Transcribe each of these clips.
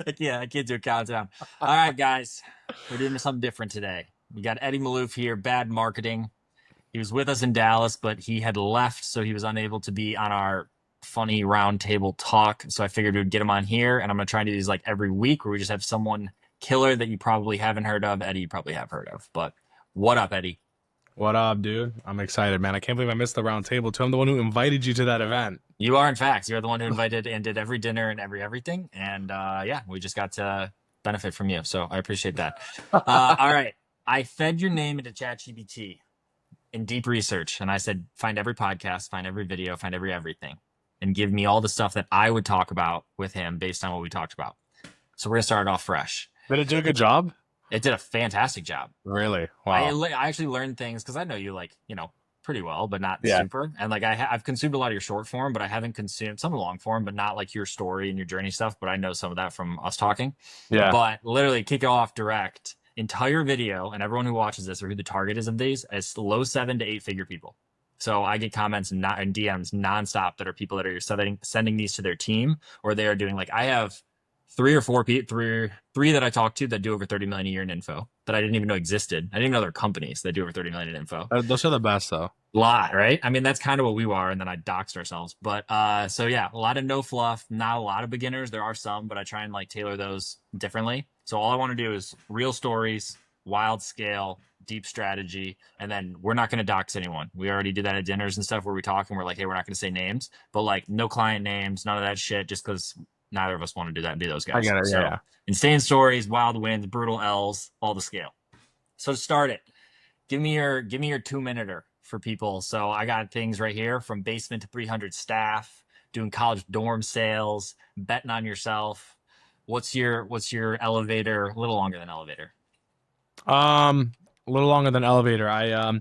I can't do a countdown. All right, guys, we're doing something different today. We got Eddie Maalouf here, bad marketing. He was with us in Dallas, but he had left, so he was unable to be on our funny roundtable talk. So I figured we'd get him on here, and I'm gonna try and do these like every week, where we just have someone killer that you probably haven't heard of. Eddie, you probably have heard of. But what up, Eddie? What up, dude? I'm excited, man. I can't believe I missed the round table too. I'm the one who invited you to that event. You are, in fact, you're the one who invited and did every dinner and everything. And yeah, we just got to benefit from you. So I appreciate that. All right. I fed your name into ChatGPT in deep research, and I said, find every podcast, find every video, find everything, and give me all the stuff that I would talk about with him based on what we talked about. So we're gonna start it off fresh. Did it do a good job? It did a fantastic job. Really? I Wow. I actually learned things because I know you like pretty well, but not Yeah. super. And like I've consumed a lot of your short form, but I haven't consumed some of the long form, but not like your story and your journey stuff. But I know some of that from us talking. Yeah. But literally kick it off direct entire video, and everyone who watches this or who the target is of these is low 7 to 8 figure people. So I get comments and DMs nonstop that are people that are sending these to their team, or they are doing like I have three that I talked to that do over 30 million a year in info that I didn't even know existed. I didn't even know there are companies that do over 30 million in info. Those are the best, though. Lot, right? I mean, that's kind of what we are, and then I doxed ourselves. But so yeah, a lot of no fluff, not a lot of beginners. There are some, but I try and like tailor those differently. So all I want to do is real stories, wild scale, deep strategy, and then we're not going to dox anyone. We already did that at dinners and stuff where we talk and we're like, hey, we're not going to say names, but like no client names, none of that shit, just because neither of us want to do that and be those I guys. get it. So Yeah. insane stories, wild wins, brutal L's, all the scale. So to start it, give me your 2 minuter for people. So I got things right here from basement to 300 staff, doing college dorm sales, betting on yourself. What's your elevator? A little longer than elevator. A little longer than elevator. I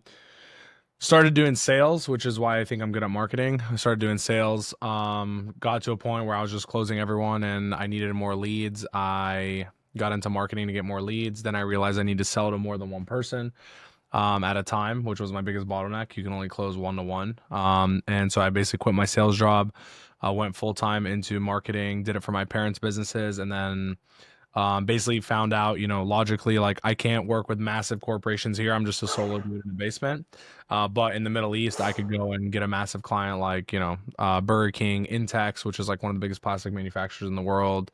started doing sales, which is why I think I'm good at marketing. I started doing sales. Got to a point where I was just closing everyone, and I needed more leads. I got into marketing to get more leads. Then I realized I need to sell to more than one person at a time, which was my biggest bottleneck. You can only close one to one. And so I basically quit my sales job, went full time into marketing, did it for my parents' businesses, and then basically found out, logically, like I can't work with massive corporations here. I'm just a solo dude in the basement. But in the Middle East, I could go and get a massive client like, Burger King, Intex, which is like one of the biggest plastic manufacturers in the world.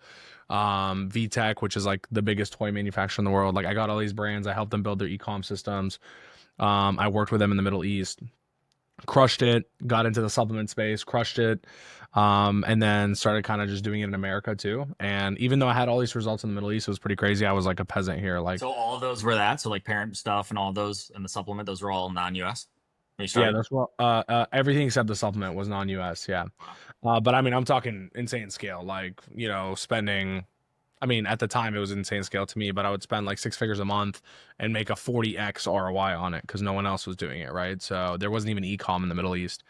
VTech, which is like the biggest toy manufacturer in the world. Like I got all these brands. I helped them build their eCom systems. I worked with them in the Middle East, crushed it, got into the supplement space, crushed it, and then started kind of just doing it in America too. And even though I had all these results in the Middle East, it was pretty crazy. I was like a peasant here. Like, So all of those were that. So like parent stuff and all those and the supplement, those were all non-US when you yeah, started. that's what everything except the supplement was non-US. Yeah. Wow. But I mean, I'm talking insane scale, like, spending, I mean, at the time it was insane scale to me, but I would spend like 6 figures a month and make a 40x ROI on it because no one else was doing it. Right. So there wasn't even ecom in the Middle East.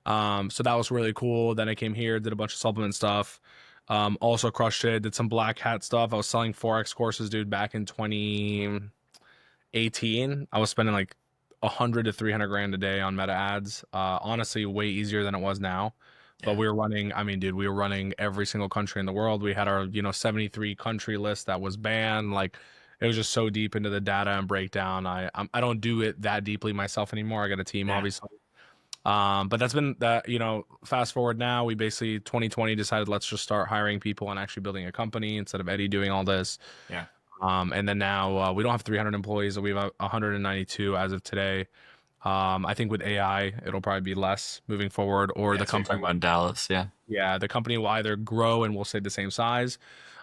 So that was really cool. Then I came here, did a bunch of supplement stuff. Also crushed it, did some black hat stuff. I was selling Forex courses, dude, back in 2018. I was spending like 100 to 300 grand a day on meta ads. Honestly, way easier than it was now. But Yeah. we were running, I mean, dude, we were running every single country in the world. We had our, 73 country list that was banned. Like it was just so deep into the data and breakdown. I don't do it that deeply myself anymore. I got a team, Yeah. obviously. But that's been that, fast forward now, we basically 2020 decided let's just start hiring people and actually building a company instead of Eddie doing all this. Yeah. And then now we don't have 300 employees, we have 192 as of today. I think with AI, it'll probably be less moving forward, or Yeah. the So you're talking company, about Dallas. Yeah. yeah, the company will either grow and will stay the same size,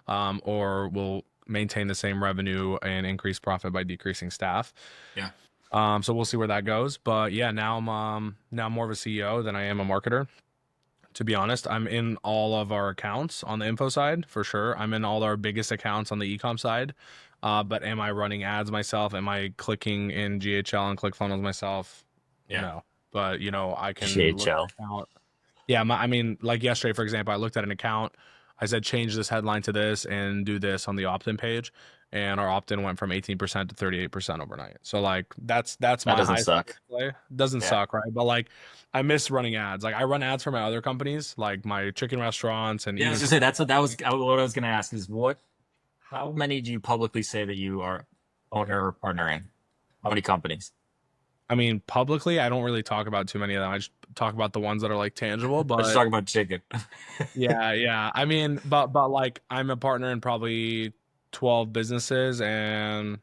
or will maintain the same revenue and increase profit by decreasing staff. Yeah. So we'll see where that goes. But yeah, now I'm more of a CEO than I am a marketer. To be honest, I'm in all of our accounts on the info side for sure. I'm in all our biggest accounts on the ecom side. But am I running ads myself? Am I clicking in GHL and ClickFunnels myself? Yeah. No. But I can look GHL. at an account. Yeah, I mean, like yesterday, for example, I looked at an account. I said change this headline to this and do this on the opt-in page, and our opt-in went from 18% to 38% overnight. So like that's That my doesn't high suck. play. Doesn't Yeah. suck, right? But like I miss running ads. Like I run ads for my other companies, like my chicken restaurants and Yeah, I was even gonna say that's what I was gonna ask is what how many do you publicly say that you are owner or partner in? How many companies? I mean, publicly, I don't really talk about too many of them. I just talk about the ones that are like tangible. Let's just But talk about chicken. yeah. I mean, but like I'm a partner in probably 12 businesses, and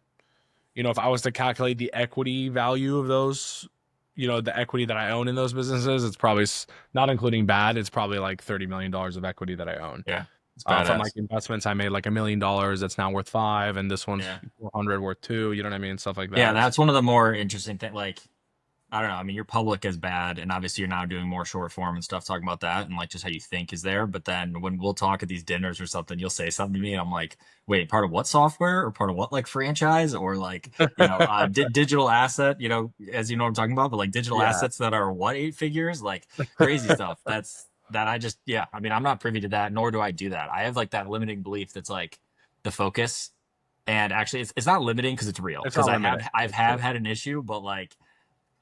if I was to calculate the equity value of those, the equity that I own in those businesses, it's probably not including bad. It's probably like $30 million of equity that I own. Yeah, it's From like badass. investments, I made like $1 million. That's now worth 5, and this one's Yeah. 400 worth 2. You know what I mean? Stuff like Yeah, that. that's one of the more interesting things. Like, I don't know. I mean, your public is bad, and obviously you're now doing more short form and stuff, talking about that and like just how you think is there. But then when we'll talk at these dinners or something, you'll say something to me, and I'm like, wait, part of what software or part of what like franchise or like digital asset? As you know what I'm talking about, but like digital Yeah. assets that are what 8 figures, like crazy stuff. That I just yeah. I mean, I'm not privy to that, nor do I do that. I have like that limiting belief that's like the focus. And actually, it's not limiting because it's real. It's Because not I limiting. have I've It's true. have had an issue, but like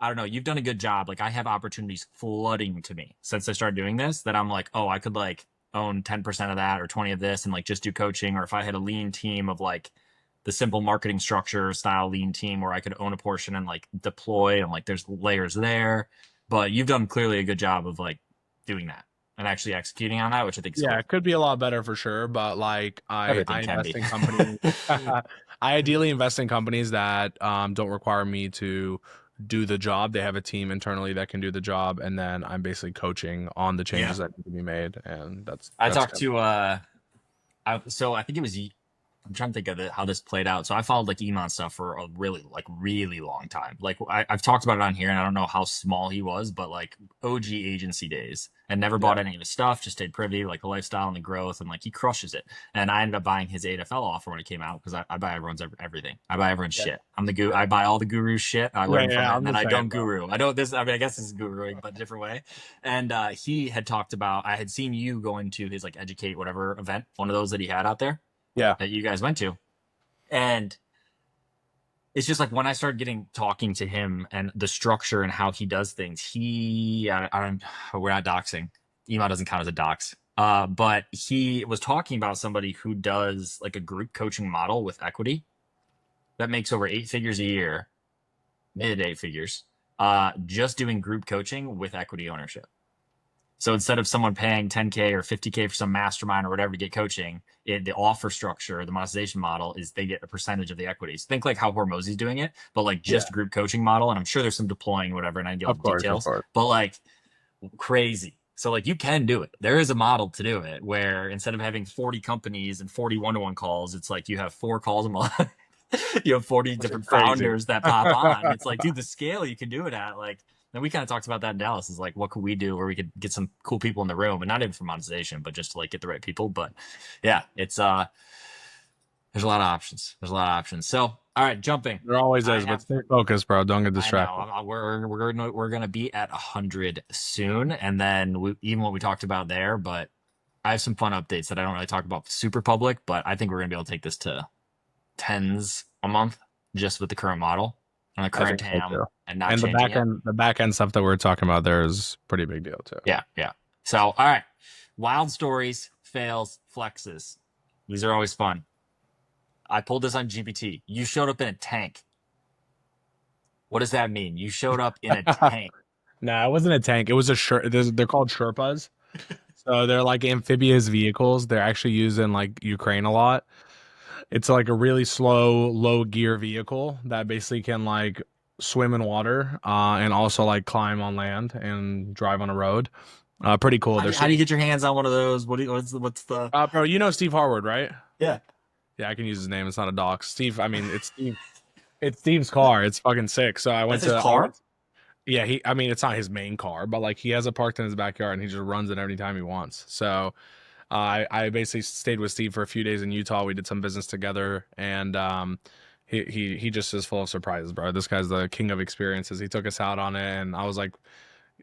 I don't know. You've done a good job. Like I have opportunities flooding to me since I started doing this that I'm like, oh, I could like own 10% of that or 20 of this and like just do coaching. Or if I had a lean team of like the simple marketing structure style lean team where I could own a portion and like deploy and like there's layers there. But you've done clearly a good job of like doing that and actually executing on that, which I think is Yeah, cool. it could be a lot better for sure, but like I Everything can invest be. in companies. I ideally invest in companies that don't require me to do the job. They have a team internally that can do the job, and then I'm basically coaching on the Yeah. changes that need to be made, and that's I that's talked kind of, to so I think it was I'm trying to think of how this played out. So I followed like eCom stuff for a really long time. Like I've talked about it on here, and I don't know how small he was, but like OG agency days, and never yeah, bought any of his stuff. Just stayed privy, like the lifestyle and the growth, and like he crushes it. And I ended up buying his 8FL offer when it came out because I buy everyone's everything. I buy everyone's yeah, shit. I'm the guru. yeah, I buy all the guru shit. I yeah, learn from yeah. it, I'm and then the I same, don't bro. guru. I don't this. I mean, I guess this is guruing, but a different way. And he had talked about. I had seen you going to his like educate whatever event, one of those that he had out there Yeah, that you guys went to. And it's just like when I started talking to him and the structure and how he does things, we're not doxing. Email doesn't count as a dox. But he was talking about somebody who does like a group coaching model with equity that makes over 8 figures a year, mid 8 figures, just doing group coaching with equity ownership. So instead of someone paying 10K or 50K for some mastermind or whatever to get coaching, the offer structure, the monetization model is they get a percentage of the equities. Think like how Hormozy's doing it, but like yeah. just group coaching model. And I'm sure there's some deploying, whatever, and I get all Of the course, of details, course. but like crazy. So like you can do it. There is a model to do it where instead of having 40 companies and 40 one-to-one calls, it's like you have 4 calls a month. You have 40 Which is different crazy. founders that pop on. It's like, dude, the scale you can do it at, like, and we kind of talked about that in Dallas is like, what could we do where we could get some cool people in the room and not even for monetization, but just to like get the right people. But yeah, it's, there's a lot of options. There's a lot of options. So, all right, jumping. There always I is, but have, stay focused, bro. Don't get I know distracted. we're gonna be at 100 soon, and then even what we talked about there. But I have some fun updates that I don't really talk about super public, but I think we're gonna be able to take this to tens a month just with the current model and the I current think so TAM too. and not And changing it. the back end stuff that we're talking about there is pretty big deal too. Yeah, yeah. So, all right, wild stories, fails, flexes. These are always fun. I pulled this on GPT. You showed up in a tank. What does that mean? You showed up in a tank. Nah, it wasn't a tank. It was a They're called Sherpas. So they're like amphibious vehicles. They're actually used in like Ukraine a lot. It's like a really slow, low gear vehicle that basically can like swim in water, and also like climb on land and drive on a road. Pretty cool. How do you get your hands on one of those? What's the? Bro, you know Steve Harward, right? Yeah. Yeah, I can use his name. It's not a doc. Steve. I mean, it's Steve. It's Steve's car. It's fucking sick. So That's his car. yeah, I mean, it's not his main car, but like he has it parked in his backyard and he just runs it every time he wants. So I basically stayed with Steve for a few days in Utah. We did some business together, and he just is full of surprises, bro. This guy's the king of experiences. He took us out on it, and I was like,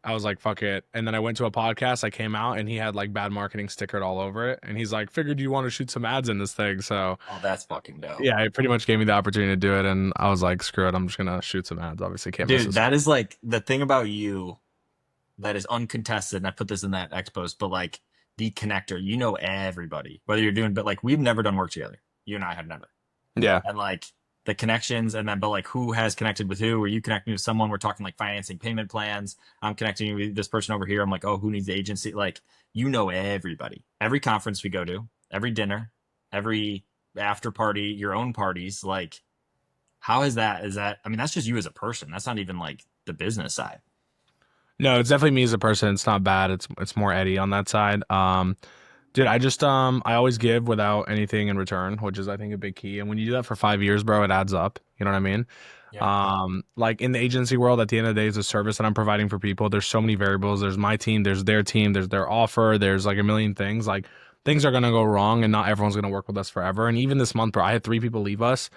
I was like, fuck it. And then I went to a podcast. I came out and he had like bad marketing stickered all over it. And he's like, figured you want to shoot some ads in this thing. So Oh, that's fucking dope. yeah, he pretty much gave me the opportunity to do it. And I was like, screw it. I'm just going to shoot some ads. Obviously, can't miss Dude, this. that is like the thing about you that is uncontested. And I put this in that X post, but like the connector, you know everybody, whether you're doing, but like we've never done work together. You and I have never. Yeah. And like the connections and then but like who has connected with who, or you connect me with someone, we're talking like financing payment plans, I'm connecting you with this person over here, I'm like, oh, who needs the agency, like you know everybody, every conference we go to, every dinner, every after party, your own parties, like how is that, I mean that's just you as a person, that's not even like the business side. No, it's definitely me as a person. It's not bad. It's more Eddie on that side. Dude, I always give without anything in return, which is I think a big key. And when you do that for 5 years, bro, it adds up. You know what I mean? Yeah. Like in the agency world, at the end of the day, is a service that I'm providing for people. There's so many variables. There's my team, there's their offer, there's like a million things. Like things are gonna go wrong, and not everyone's gonna work with us forever. And even this month, bro, I had 3 people leave us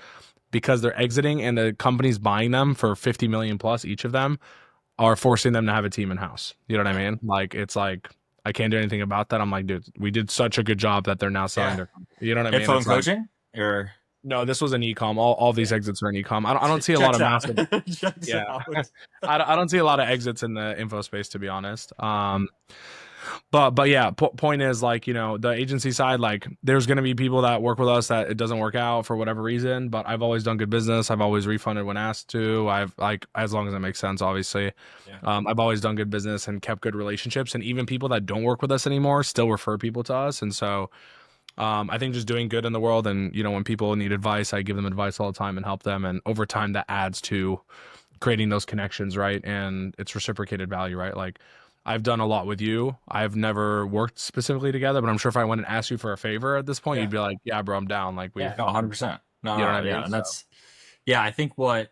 because they're exiting, and the company's buying them for 50 million plus. Each of them are forcing them to have a team in house. You know what I mean? Like it's like I can't do anything about that. I'm like, dude, we did such a good job that they're now selling Yeah. their company. You know what I mean? Info and It's like coaching or no, this was an ecom. All these yeah. exits are in ecom. I don't see a lot Checks of out. massive. Checks Yeah, out. I don't see a lot of exits in the info space to be honest. But yeah, point is like the agency side, like there's gonna be people that work with us that it doesn't work out for whatever reason. But I've always done good business. I've always refunded when asked to. I've like as long as it makes sense, obviously. Yeah. I've always done good business and kept good relationships. And even people that don't work with us anymore still refer people to us. And so I think just doing good in the world, and when people need advice, I give them advice all the time and help them. And over time, that adds to creating those connections, right? And it's reciprocated value, right? Like I've done a lot with you. I've never worked specifically together, but I'm sure if I went and asked you for a favor at this point, Yeah. you'd be like, "Yeah, bro, I'm down." Like Yeah. we've, No, 100%. No, you know no, what I yeah. mean? And So that's, yeah, I think what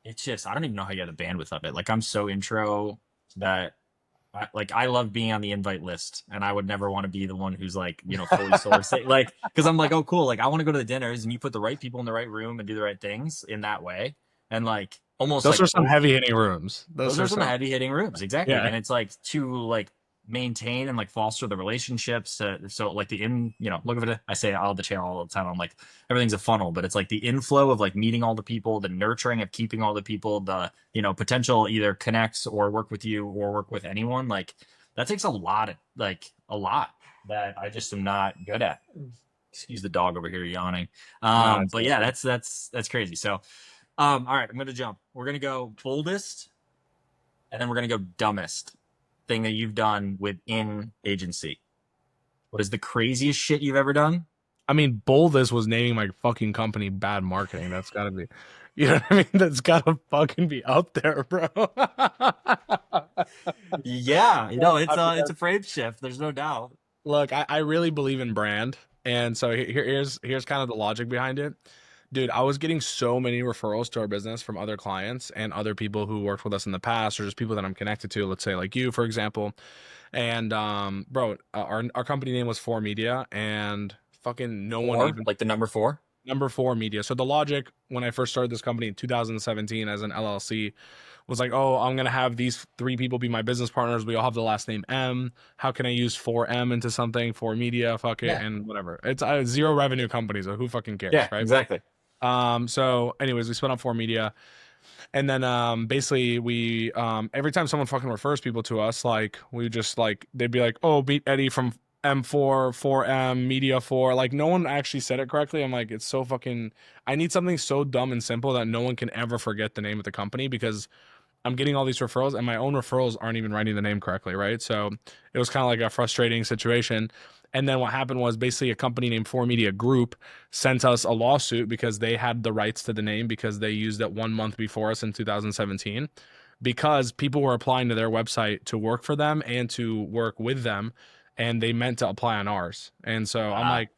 it's just, I don't even know how you get the bandwidth of it. Like I'm so intro that I love being on the invite list, and I would never want to be the one who's like, fully sourced. Like, because I'm like, oh, cool. Like, I want to go to the dinners, and you put the right people in the right room and do the right things in that way, and like almost those like are some heavy hitting rooms. those Those are are some some, heavy hitting rooms, exactly. yeah, And it's like to like maintain and like foster the relationships. So like look at it. I say all the channel all the time. I'm like everything's a funnel, but it's like the inflow of like meeting all the people, the nurturing of keeping all the people, the potential either connects or work with you or work with anyone. Like that takes a lot of a lot that I just am not good at. Excuse the dog over here yawning. no, it's But yeah, that's crazy. So all right, I'm gonna jump. We're gonna go boldest, and then we're gonna go dumbest thing that you've done within agency. What is the craziest shit you've ever done? I mean, boldest was naming my fucking company bad marketing. That's gotta be, you know what I mean? That's gotta fucking be up there, bro. Yeah, I mean, it's a frame shift. There's no doubt. look, I really believe in brand, and so here's kind of the logic behind it. Dude, I was getting so many referrals to our business from other clients and other people who worked with us in the past, or just people that I'm connected to. Let's say like you, for example. And bro, our company name was Four Media, and fucking no one Four, even like the number four. number four media. So the logic when I first started this company in 2017 as an LLC was like, oh, I'm gonna have these 3 people be my business partners. We all have the last name M. How can I use 4M into something? 4 Media, fuck it, Yeah, and whatever. It's a zero revenue company, so who fucking cares, yeah, right? exactly. So anyways, we spun up 4 Media, and then basically we every time someone fucking refers people to us, like we just like they'd be like, oh, beat Eddie from M4, 4M, Media 4. Like no one actually said it correctly. I'm like, it's so fucking I need something so dumb and simple that no one can ever forget the name of the company, because I'm getting all these referrals and my own referrals aren't even writing the name correctly, right? So it was kind of like a frustrating situation. And then what happened was basically a company named 4 Media Group sent us a lawsuit because they had the rights to the name because they used it 1 month before us in 2017, because people were applying to their website to work for them and to work with them, and they meant to apply on ours. And so I'm Ah, like,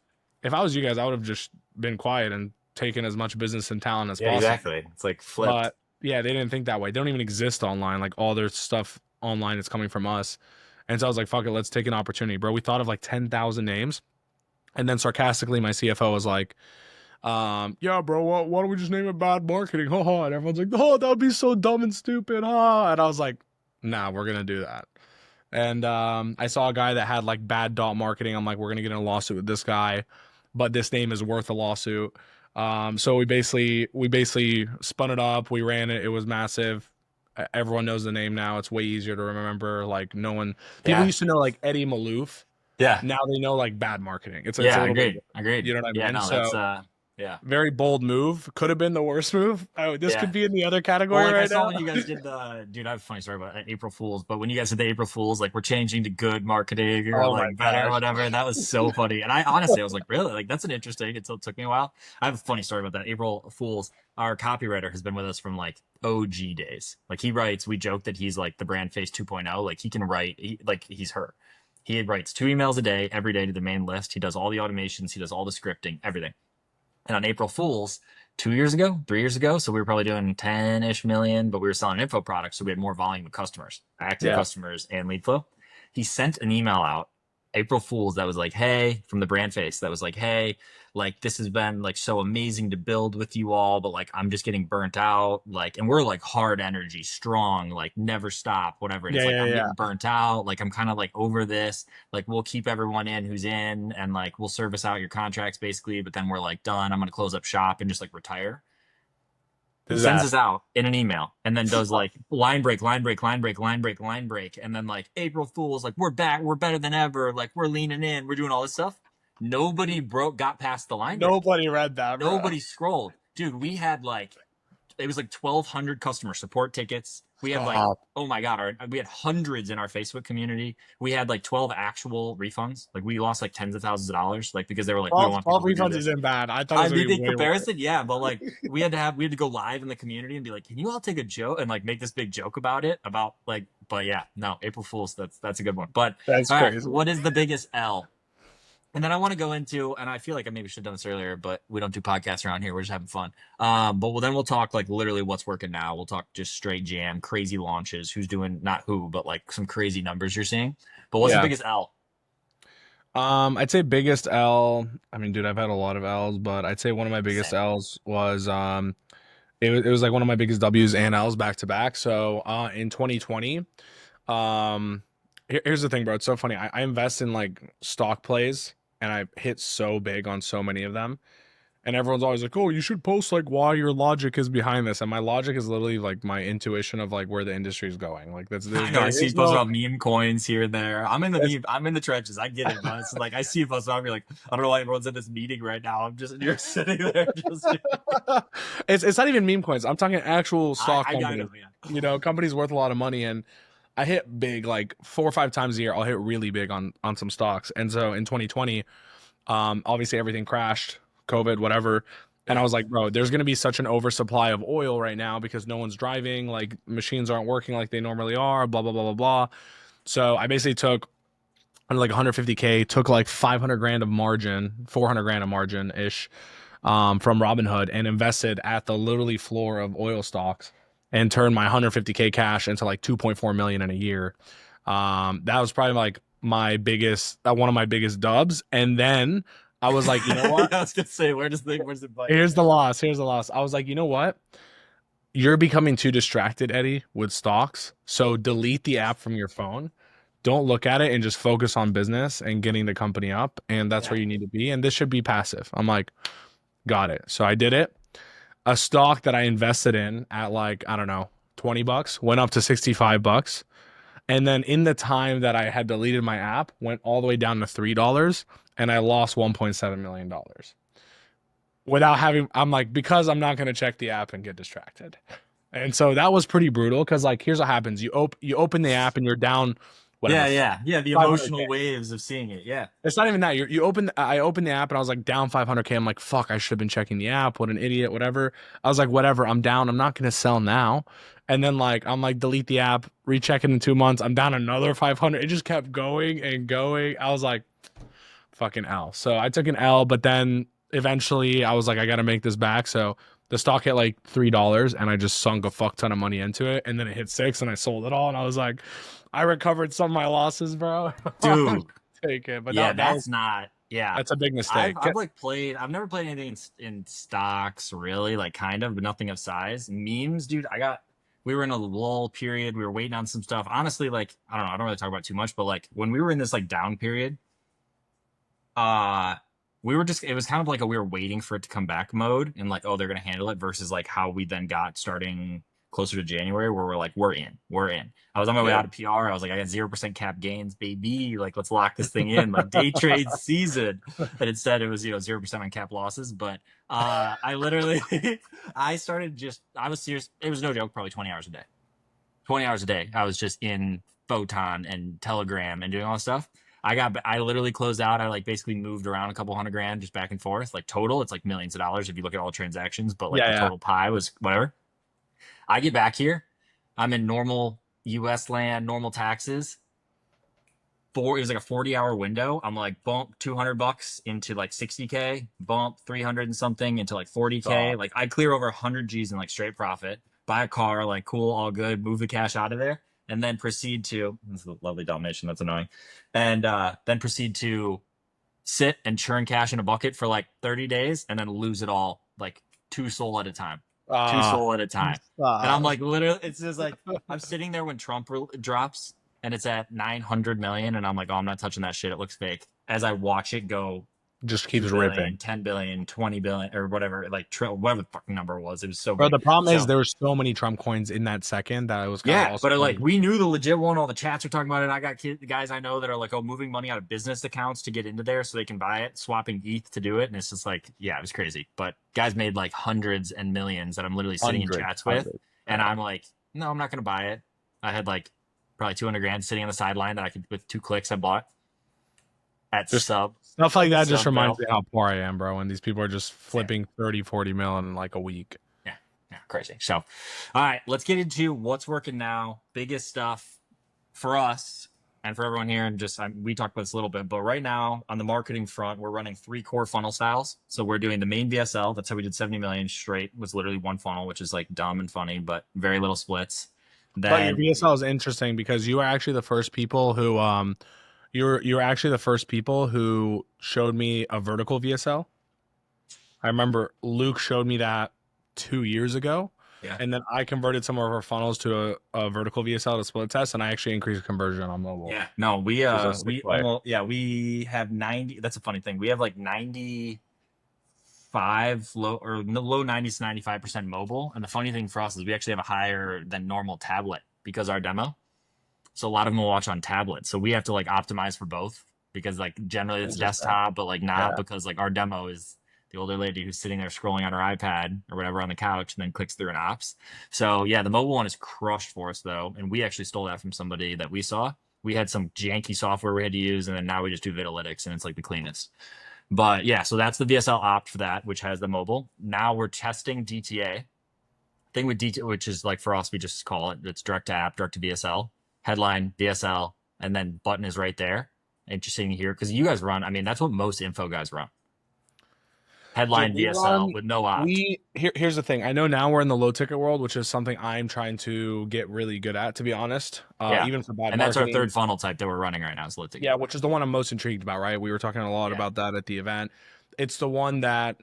if I was you guys, I would have just been quiet and taken as much business and talent as yeah, possible. exactly. It's like flipped. But yeah, they didn't think that way. They don't even exist online. Like all their stuff online is coming from us. And so I was like, fuck it, let's take an opportunity, bro. We thought of like 10,000 names. And then sarcastically, my CFO was like, yeah, bro, why don't we just name it bad marketing? Ha ha. And everyone's like, oh, that would be so dumb and stupid. Ha. And I was like, nah, we're gonna do that. And I saw a guy that had like bad dot marketing. I'm like, we're gonna get in a lawsuit with this guy, but this name is worth a lawsuit. So we basically spun it up. We ran it. It was massive. Everyone knows the name now. It's way easier to remember. Like no one, people Yeah. used to know like Eddie Maalouf. Yeah. Now they know like bad marketing. It's a Yeah. little bit Agreed. different. Agreed. You know what I Yeah. mean? No, that's So yeah. very bold move. Could have been the worst move. Oh, this Yeah. could be in the other Well, category like I right saw now. when you guys did the dude, I have a funny story about April Fools, but when you guys did the April Fools, like we're changing to good marketing or Oh my like better or gosh. whatever. That was so funny. And I honestly I was like, really? Like that's an interesting. It still took me a while. I have a funny story about that. April Fools, our copywriter has been with us from like OG days. Like he writes, we joke that he's like the brand face 2.0. Like he can write like he's her. He writes 2 emails a day, every day to the main list. He does all the automations, he does all the scripting, everything. And on April Fools, 2 years ago, 3 years ago, so we were probably doing 10-ish million, but we were selling info products, so we had more volume of customers, active Yeah. customers, and lead flow. He sent an email out, April Fools, that was like, hey, from the brand face, that was like, hey, like this has been like so amazing to build with you all, but like I'm just getting burnt out. Like, and we're like hard energy, strong, like never stop, whatever. And Yeah, it's like yeah, I'm yeah. getting burnt out. Like I'm kind of like over this. Like we'll keep everyone in who's in and like we'll service out your contracts basically, but then we're like done. I'm gonna close up shop and just like retire. He sends us Disaster. out in an email and then does like line break, line break, line break, line break, line break, and then like April Fools, like we're back, we're better than ever, like we're leaning in, we're doing all this stuff. Nobody got past the line break. Nobody read that, bro. Nobody scrolled. Dude, we had like it was like 1,200 customer support tickets. We had like, Stop. oh my God, we had hundreds in our Facebook community. We had like 12 actual refunds. Like we lost like tens of thousands of dollars, like because they were like, we don't 12, want 12 people to do refunds this. isn't bad. I thought it I was gonna mean, be in way worse. comparison, yeah, but like we had to go live in the community and be like, can you all take a joke and like make this big joke about it? About like, but yeah, no, April Fools, that's a good one. But That's all right, crazy. what is the biggest L? And then I want to go into, and I feel like I maybe should have done this earlier, but we don't do podcasts around here. We're just having fun. But then we'll talk like literally what's working now. We'll talk just straight jam, crazy launches, who's doing not who, but like some crazy numbers you're seeing. But what's the Yeah. biggest L? I'd say biggest L. I mean, dude, I've had a lot of L's, but I'd say one of my biggest Same. L's was it was like one of my biggest W's and L's back to back. So in 2020, here's the thing, bro. It's so funny. I invest in like stock plays and I hit so big on so many of them. And everyone's always like, "Oh, you should post like why your logic is behind this." And my logic is literally like my intuition of like where the industry is going. Like that's I there's know I there see you is post no about meme coins here and there. that's I'm in the trenches. I get it, but it's like I see you post about me like I don't know why everyone's in this meeting right now. I'm just you're sitting there just it's not even meme coins. I'm talking actual stock I know, companies. yeah. You know, companies worth a lot of money, and I hit big like 4 or 5 times a year. I'll hit really big on some stocks. And so in 2020, obviously everything crashed, COVID, whatever. And I Yeah. was like, bro, there's gonna be such an oversupply of oil right now because no one's driving, like machines aren't working like they normally are, blah blah blah blah blah. So I basically took like 150K, took like 500 grand of margin, 400 grand of margin ish, from Robinhood and invested at the literally floor of oil stocks and turned my 150K cash into like 2.4 million in a year. That was probably like my biggest, one of my biggest dubs. And then I was like, you know what? I was gonna say, where's the bite? Here's the loss. Here's the loss. I was like, you know what? You're becoming too distracted, Eddie, with stocks. So delete the app from your phone. Don't look at it and just focus on business and getting the company up. And that's Yeah. where you need to be. And this should be passive. I'm like, got it. So I did it. A stock that I invested in at like, I don't know, $20 went up to $65. And then in the time that I had deleted my app, went all the way down to $3 and I lost $1.7 million without having, I'm like, because I'm not going to check the app and get distracted. And so that was pretty brutal because like, here's what happens. You open the app and you're down, whatever, Yeah. The 500K. emotional waves of seeing it. Yeah. It's not even that. You open. I opened the app and I was like down 500K. I'm like, fuck. I should have been checking the app. What an idiot. Whatever. I was like, whatever. I'm down. I'm not gonna sell now. And then like I'm like, delete the app. Recheck it in 2 months. I'm down another 500. It just kept going and going. I was like, fucking L. So I took an L, but then eventually I was like, I gotta make this back. So the stock hit like $3 and I just sunk a fuck ton of money into it. And then it hit 6 and I sold it all. And I was like, I recovered some of my losses, bro. Dude. Take it. But Yeah, that was that's not yeah. that's a big mistake. I've never played anything in stocks really, like kind of, but nothing of size. Memes, dude, I got we were in a lull period. We were waiting on some stuff. Honestly, like I don't know, I don't really talk about it too much, but like when we were in this like down period, uh we were just it was kind of like a we were waiting for it to come back mode and like, oh, they're gonna handle it versus like how we then got starting closer to January where we're like, we're in. I was on my way Yeah. out of PR. I was like, I got 0% cap gains, baby. Like, let's lock this thing in, like day trade season. And instead it was, 0% on cap losses. But I literally I started just I was serious, it was no joke, probably 20 hours a day. 20 hours a day. I was just in Photon and Telegram and doing all this stuff. I literally closed out. I like basically moved around a couple hundred grand just back and forth. Like total, it's like millions of dollars if you look at all the transactions, but like Yeah, the yeah. total pie was whatever. I get back here. I'm in normal US land, normal taxes. It was like a 40-hour window. I'm like bump $200 into like 60K, bump 300 and something into like 40K. So, Like I clear over 100 G's in like straight profit, buy a car, like cool, all good, move the cash out of there, and then proceed to this is a lovely domination that's annoying. And then proceed to sit and churn cash in a bucket for like 30 days and then lose it all like two soul at a time. Two uh, soul at a time. And I'm uh, like literally it's just like I'm sitting there when Trump drops and it's at 900 million and I'm like, oh, I'm not touching that shit, it looks fake, as I watch it go just 2 keeps billion, ripping. 10 billion, 20 billion or whatever, like whatever the fucking number was, it was so Bro, big. the problem is So there were so many Trump coins in that second that I was kind of yeah, also but like like, we knew the legit one. All the chats are talking about it. I got guys I know that are like, oh, moving money out of business accounts to get into there so they can buy it, swapping ETH to do it. And it's just like, yeah, it was crazy. But guys made like hundreds and millions that I'm literally sitting in hundreds, chats with. hundreds. And I'm like, no, I'm not going to buy it. I had like probably 200 grand sitting on the sideline that I could, with 2 clicks, I bought at Just stuff like that just sub reminds bill. me how poor I am, bro. When these people are just Same. flipping 30, 40 mil in like a week. Yeah. Yeah. Crazy. So, all right, let's get into what's working now. Biggest stuff for us and for everyone here. And just, we talked about this a little bit, but right now on the marketing front, we're running 3 core funnel styles. So we're doing the main VSL. That's how we did 70 million straight, was literally one funnel, which is like dumb and funny, but very little splits. But your Then, VSL is interesting because you were actually the first people who you were actually the first people who showed me a vertical VSL. I remember Luke showed me that 2 years ago. yeah. And then I converted some of our funnels to a vertical VSL to split test, and I actually increased conversion on mobile, Yeah. No, which is a sick we play. almost, yeah, we have 90. That's a funny thing. We have like 95 low or no, low 90s to 95% mobile. And the funny thing for us is we actually have a higher than normal tablet because our demo. So a lot of them will watch on tablets. So we have to like optimize for both because like generally it's Interesting. desktop, but like not Yeah. because like our demo is the older lady who's sitting there scrolling on her iPad or whatever on the couch and then clicks through an ops. So yeah, the mobile one is crushed for us though. And we actually stole that from somebody that we saw. We had some janky software we had to use, and then now we just do Vitalytics and it's like the cleanest. But yeah, so that's the VSL opt for that, which has the mobile. Now we're testing DTA. Thing with DTA, which is like for us, we just call it, it's direct to app, direct to VSL, headline, VSL, and then button is right there. Interesting here because you guys run, I mean, that's what most info guys run. Dude, Headline VSL with no opt. here's the thing. I know now we're in the low ticket world, which is something I'm trying to get really good at, to be honest. Yeah. Even for bad And that's our marketing. third funnel type that we're running right now. So let's take Yeah, it. which is the one I'm most intrigued about, right? We were talking a lot Yeah. about that at the event. It's the one that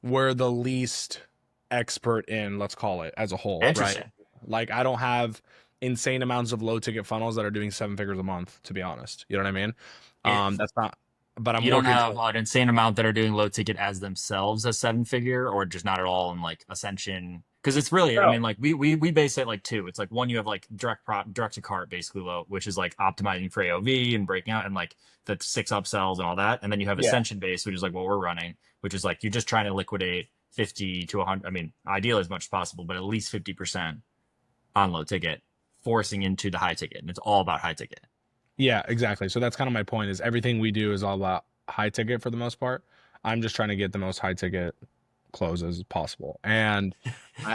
we're the least expert in, let's call it, as a whole, right? Interesting. Like I don't have insane amounts of low ticket funnels that are doing 7 figures a month, to be honest. You know what I mean? If That's not, but I'm you don't working have to, an insane amount that are doing low ticket as themselves as 7 figure or just not at all in like Ascension. Because it's really, I no. mean, like we base it like two. It's like one, you have like direct to cart basically low, which is like optimizing for AOV and breaking out and like the 6 upsells and all that. And then you have Yeah. Ascension base, which is like what we're running, which is like you're just trying to liquidate 50 to 100. I mean, ideally as much as possible, but at least 50% on low ticket, forcing into the high ticket. And it's all about high ticket. Yeah, exactly. So that's kind of my point is everything we do is all about high ticket for the most part. I'm just trying to get the most high ticket closes possible. And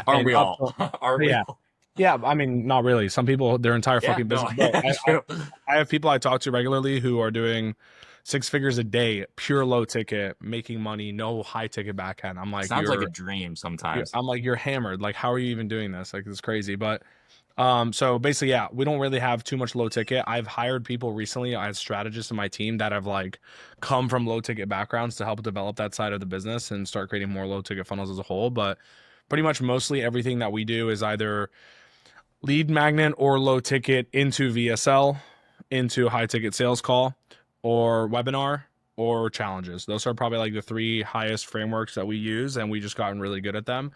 Aren't we up all? Aren't we yeah. all? Yeah, I mean, not really. Some people, their entire Yeah, fucking no, business. Bro, true. I have people I talk to regularly who are doing 6 figures a day, pure low ticket, making money, no high ticket backend. I'm like, Sounds like a dream sometimes. I'm like, you're hammered. Like, how are you even doing this? Like, it's crazy. But so basically, yeah, we don't really have too much low ticket. I've hired people recently as strategists in my team that have like come from low ticket backgrounds to help develop that side of the business and start creating more low ticket funnels as a whole. But pretty much mostly everything that we do is either lead magnet or low ticket into VSL, into high ticket sales call, or webinar, or challenges. Those are probably like the three highest frameworks that we use, and we just gotten really good at them.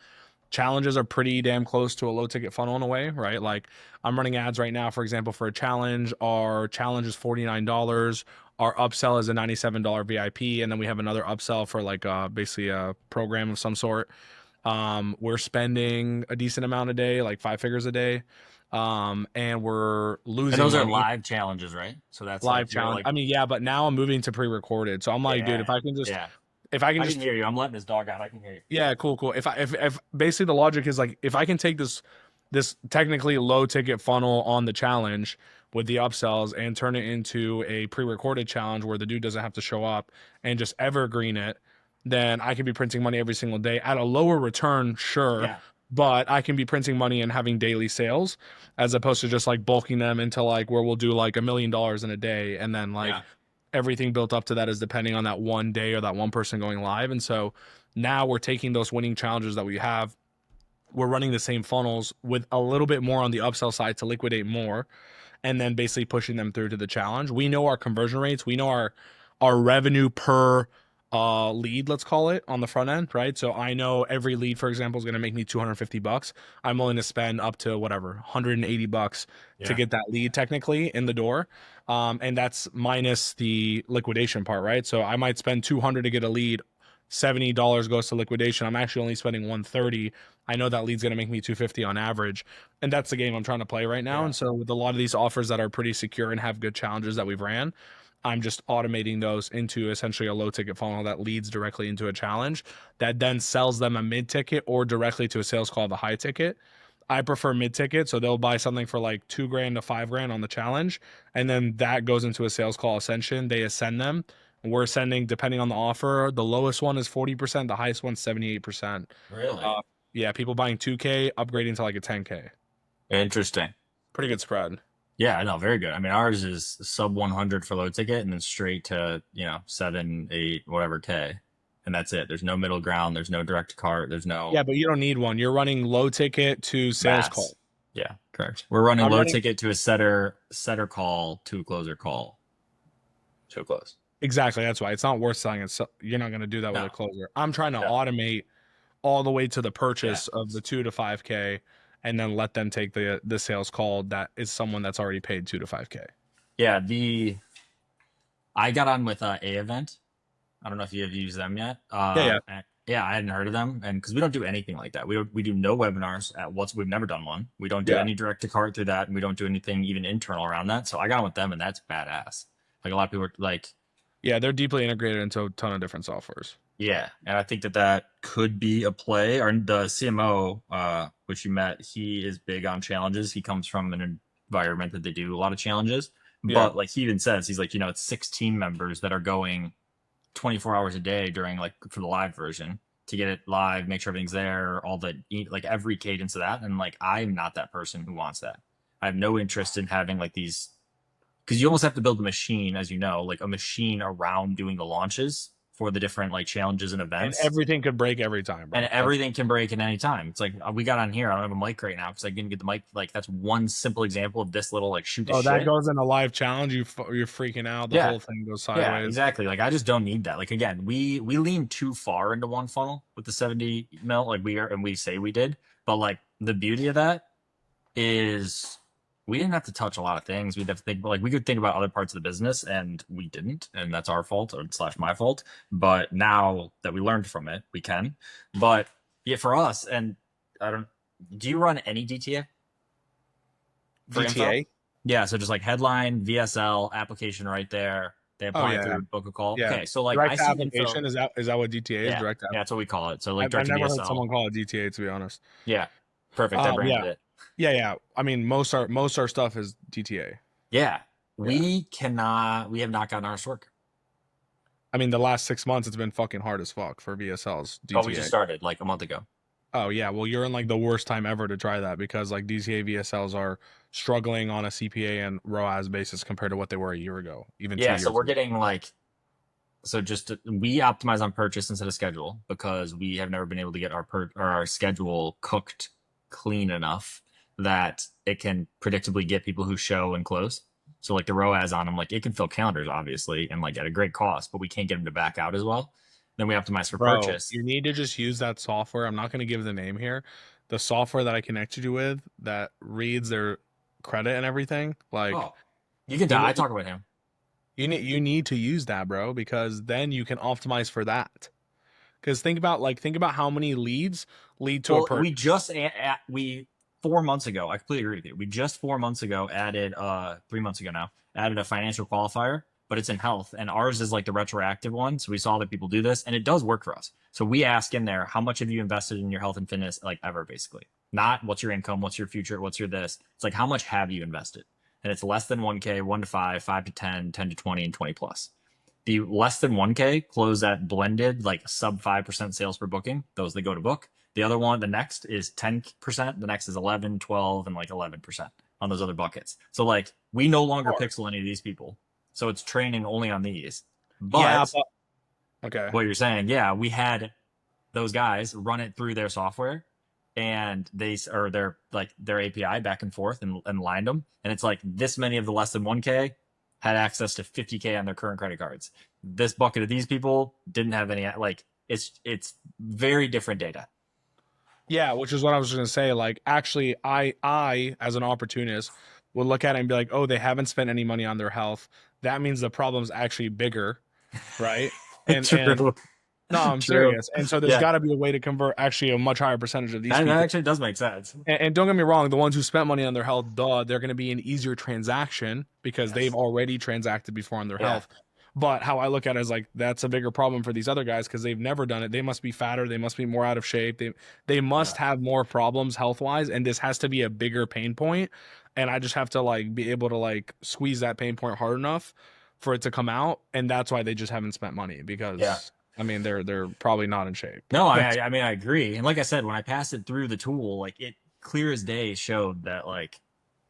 Challenges are pretty damn close to a low ticket funnel in a way, right? Like I'm running ads right now, for example, for a challenge. Our challenge is $49. Our upsell is a $97 VIP, and then we have another upsell for like basically a program of some sort. We're spending a decent amount a day, like 5 figures a day. And we're And losing those are money. live challenges, right? So that's Live like you're challenge. like, I mean, yeah, but now I'm moving to pre-recorded. So I'm like, dude, yeah, yeah. if I can I can just hear you. I'm letting this dog out. I can hear you. yeah, cool, cool. If basically the logic is like if I can take this technically low ticket funnel on the challenge with the upsells and turn it into a pre-recorded challenge where the dude doesn't have to show up and just evergreen it, then I can be printing money every single day at a lower return, sure, Yeah, but I can be printing money and having daily sales as opposed to just like bulking them into like where we'll do like $1 million in a day and then like yeah, everything built up to that is depending on that one day or that one person going live. And so now we're taking those winning challenges that we have. We're running the same funnels with a little bit more on the upsell side to liquidate more and then basically pushing them through to the challenge. We know our conversion rates, we know our revenue per lead, let's call it, on the front end, right? So I know every lead, for example, is going to make me $250. I'm willing to spend up to whatever, $180 to yeah, get that lead technically in the door. And that's minus the liquidation part, right? So I might spend 200 to get a lead. $70 goes to liquidation. I'm actually only spending 130. I know that lead's going to make me 250 on average, and that's the game I'm trying to play right now. yeah, And so with a lot of these offers that are pretty secure and have good challenges that we've ran, I'm just automating those into essentially a low ticket funnel that leads directly into a challenge that then sells them a mid ticket or directly to a sales call of a high ticket. I prefer mid ticket, so they'll buy something for like 2 grand to 5 grand on the challenge, and then that goes into a sales call ascension. They ascend them. We're sending, depending on the offer, the lowest one is 40%, the highest one's 78%. really Uh, yeah, people buying 2K, upgrading to like a 10K. interesting. Pretty good spread. Yeah, no, very good. I mean, ours is sub 100 for low ticket and then straight to, 7, 8, whatever K. And that's it. There's no middle ground. There's no direct to cart. There's no Yeah, but you don't need one. You're running low ticket to sales mass. call. Yeah, correct. We're running I'm low running ticket to a setter call to a closer call to a close. exactly. That's why it's not worth selling it. So you're not going to do that with No, a closer. I'm trying to no. automate all the way to the Yeah. purchase of the 2 to 5K, and then let them take the sales call that is someone that's already paid 2 to 5K. Yeah, I got on with A Event. I don't know if you have used them yet. Yeah, yeah, Yeah, I hadn't heard of them, and because we don't do anything like that, we do no webinars at what's we've never done one. We don't do yeah, any direct to cart through that, and we don't do anything even internal around that. So I got on with them, and that's badass. Like a lot of people are like, yeah. They're deeply integrated into a ton of different softwares. yeah, and I think that could be a play. Or the CMO, which you met, he is big on challenges. He comes from an environment that they do a lot of challenges, Yeah, but like he even says, he's like, it's 6 team members that are going 24 hours a day during like for the live version to get it live, make sure everything's there, all the like every cadence of that. And like I'm not that person who wants that. I have no interest in having like these because you almost have to build a machine, as you know, like a machine around doing the launches for the different like challenges and and events. everything could break every time, And bro. That's everything can break at any time. It's like we got on here. I don't have a mic right now because I didn't get the mic. Like that's one simple example of this little like shoot the oh, that shit. goes in a live challenge. You're freaking out. The Yeah, whole thing goes yeah, sideways. exactly. Like I just don't need that. Like again, we lean too far into one funnel with the 70 mil, like we are, and we say we did. But like the beauty of that is we didn't have to touch a lot of things. We'd have to think like we could think about other parts of the business, and we didn't, and that's our fault or slash my fault. But now that we learned from it, we can. But yeah, for us, and I don't. Do you run any DTA for info? DTA. Yeah, so just like headline, VSL, application right there. They Oh apply yeah, through book a call. yeah. Okay, so like I Direct see application info. is that what DTA is? Yeah, Direct app. yeah, that's what we call it. So like I've direct to never heard VSL. someone call it DTA to be honest. Yeah, perfect. I Yeah, branded it. yeah, yeah. I mean, most our stuff is DTA. Yeah, Yeah. we have not gotten ours to work. I mean, the last 6 months it's been fucking hard as fuck for VSLs Oh, we just DTA. started like a month ago. Oh yeah, well you're in like the worst time ever to try that because like DTA VSLs are struggling on a CPA and ROAS basis compared to what they were a year ago, even two Yeah, so years we're ago. getting like we optimize on purchase instead of schedule because we have never been able to get our schedule cooked clean enough that it can predictably get people who show and close. So like the ROAS on them, like it can fill calendars obviously and like at a great cost, but we can't get them to back out as well. Then we optimize for Bro, purchase. you need to just use that software. I'm not going to give the name here. The software that I connected you with that reads their credit and everything. Like Oh, you can. you I need talk about him. you need to use that, bro, because then you can optimize for that. Because think about how many leads lead to a Well, purchase. we just we 4 months ago. I completely agree with you. We just 4 months ago added 3 months ago now added a financial qualifier, but it's in health, and ours is like the retroactive one. So we saw that people do this, and it does work for us. So we ask in there, how much have you invested in your health and fitness, like ever, basically. Not what's your income, what's your future, what's your this. It's like how much have you invested, and it's less than 1K, 1 to 5, 5 to 10, 10 to 20, and 20 plus. The less than 1K close at blended, like sub 5% sales per booking, those that go to book. The other one, the next is 10%. The next is 11, 12, and like 11% on those other buckets. So like we no longer pixel any of these people. So it's training only on these. Yeah, But but okay. what you're saying, yeah, we had those guys run it through their software and or their API back and forth and lined them. And it's like this many of the less than 1K had access to 50K on their current credit cards. This bucket of these people didn't have any, like it's very different data. Yeah, which is what I was going to say. Like, actually, I as an opportunist would look at it and be like, oh, they haven't spent any money on their health. That means the problem's actually bigger, right? And True. no, I'm True. serious. And so there's Yeah. got to be a way to convert actually a much higher percentage of these That people. actually does make sense. And don't get me wrong, the ones who spent money on their health, duh, they're going to be an easier transaction because they've Yes. already transacted before on their Yeah. health. But how I look at it is like that's a bigger problem for these other guys because they've never done it. They must be fatter. They must be more out of shape. They Yeah. must have more problems health wise, and this has to be a bigger pain point. And I just have to like be able to like squeeze that pain point hard enough for it to come out, and that's why they just haven't spent money Yeah. because I mean they're probably not in shape. No, That's I mean I agree. And like I said, when I passed it through the tool, like it clear as day showed that like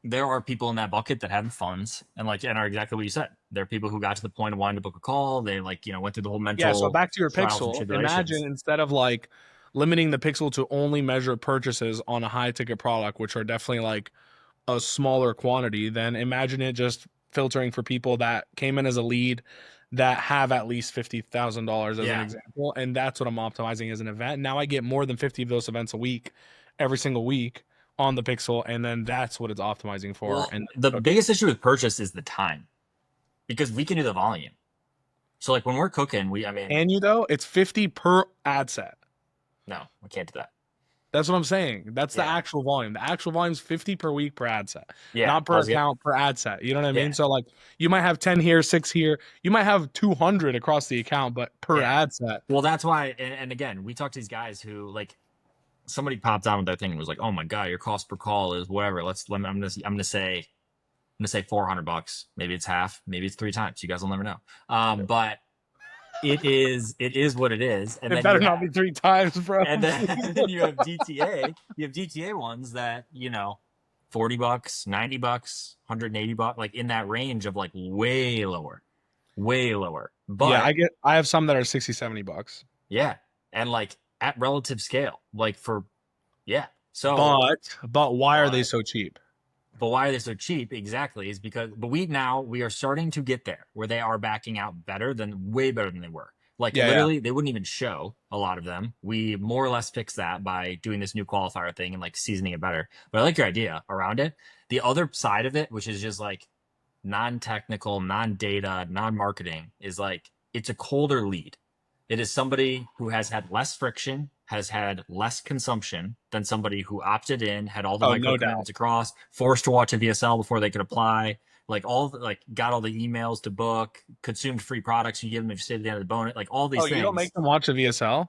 there are people in that bucket that have funds and like and are exactly what you said. There are people who got to the point of wanting to book a call. They like, went through the whole Yeah, so mental back to your trials and pixel. Imagine tribulations. instead of like limiting the pixel to only measure purchases on a high ticket product, which are definitely like a smaller quantity, then imagine it just filtering for people that came in as a lead that have at least $50,000 as an Yeah. example. And that's what I'm optimizing as an event. Now I get more than 50 of those events a week, every single week on the pixel. And then that's what it's optimizing for. Well, And the cooking. biggest issue with purchase is the time because we can do the volume. So like when we're cooking, I mean, And you though, it's 50 per ad set. no, we can't do that. That's what I'm saying. That's the Yeah. actual volume. The actual volume is 50 per week per ad set, Yeah. not per account per ad set. You know what I Yeah. mean? So like you might have 10 here, 6 here. You might have 200 across the account, but per Yeah. ad set. Well, that's why. And again, we talked to these guys who like somebody popped on with their thing and was like, "Oh my god, your cost per call is whatever." I'm gonna say $400. Maybe it's half. Maybe it's three times. You guys will never know. But it is what it is. And It then you better not have be 3 times, bro. and then you have DTA. You have DTA ones that $40, $90, $180, like in that range of like way lower, way lower. Yeah, But I have some that are 60, $70. yeah, and like at relative scale, like for yeah. So, But why are they but so cheap? but why are they so cheap? Exactly, is because but we are starting to get there where they are backing out way better than they were. Like Yeah, yeah. literally, they wouldn't even show a lot of them. We more or less fixed that by doing this new qualifier thing and like seasoning it better. But I like your idea around it. The other side of it, which is just like non-technical, non-data, non-marketing, is like it's a colder lead. It is somebody who has had less friction, has had less consumption than somebody who opted in, had all the Oh, micro no doubt. commitments across, forced to watch a VSL before they could apply, like got all the emails to book, consumed free products you give them if you stay to the end of the bonus, like all Oh, these you don't make things. them watch a VSL?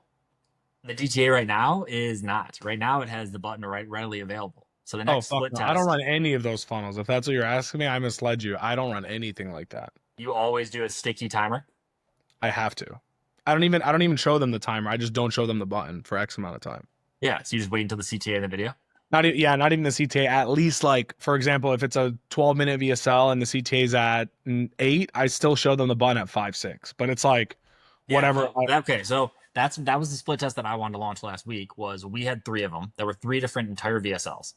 The DTA right now is not. Right now it has the button readily available. So the Oh, next fuck split no. I don't test, run any of those funnels. If that's what you're asking me, I misled you. I don't run anything like that. you always do a sticky timer. I have to. I don't even show them the timer. I just don't show them the button for X amount of time. Yeah, so you just wait until the CTA in the video. Not even the CTA. At least like for example, if it's a 12-minute VSL and the CTA is at 8, I still show them the button at 5, 6. But it's like Yeah. whatever. Okay. So that was the split test that I wanted to launch last week. Was we had three of them. There were three different entire VSLs.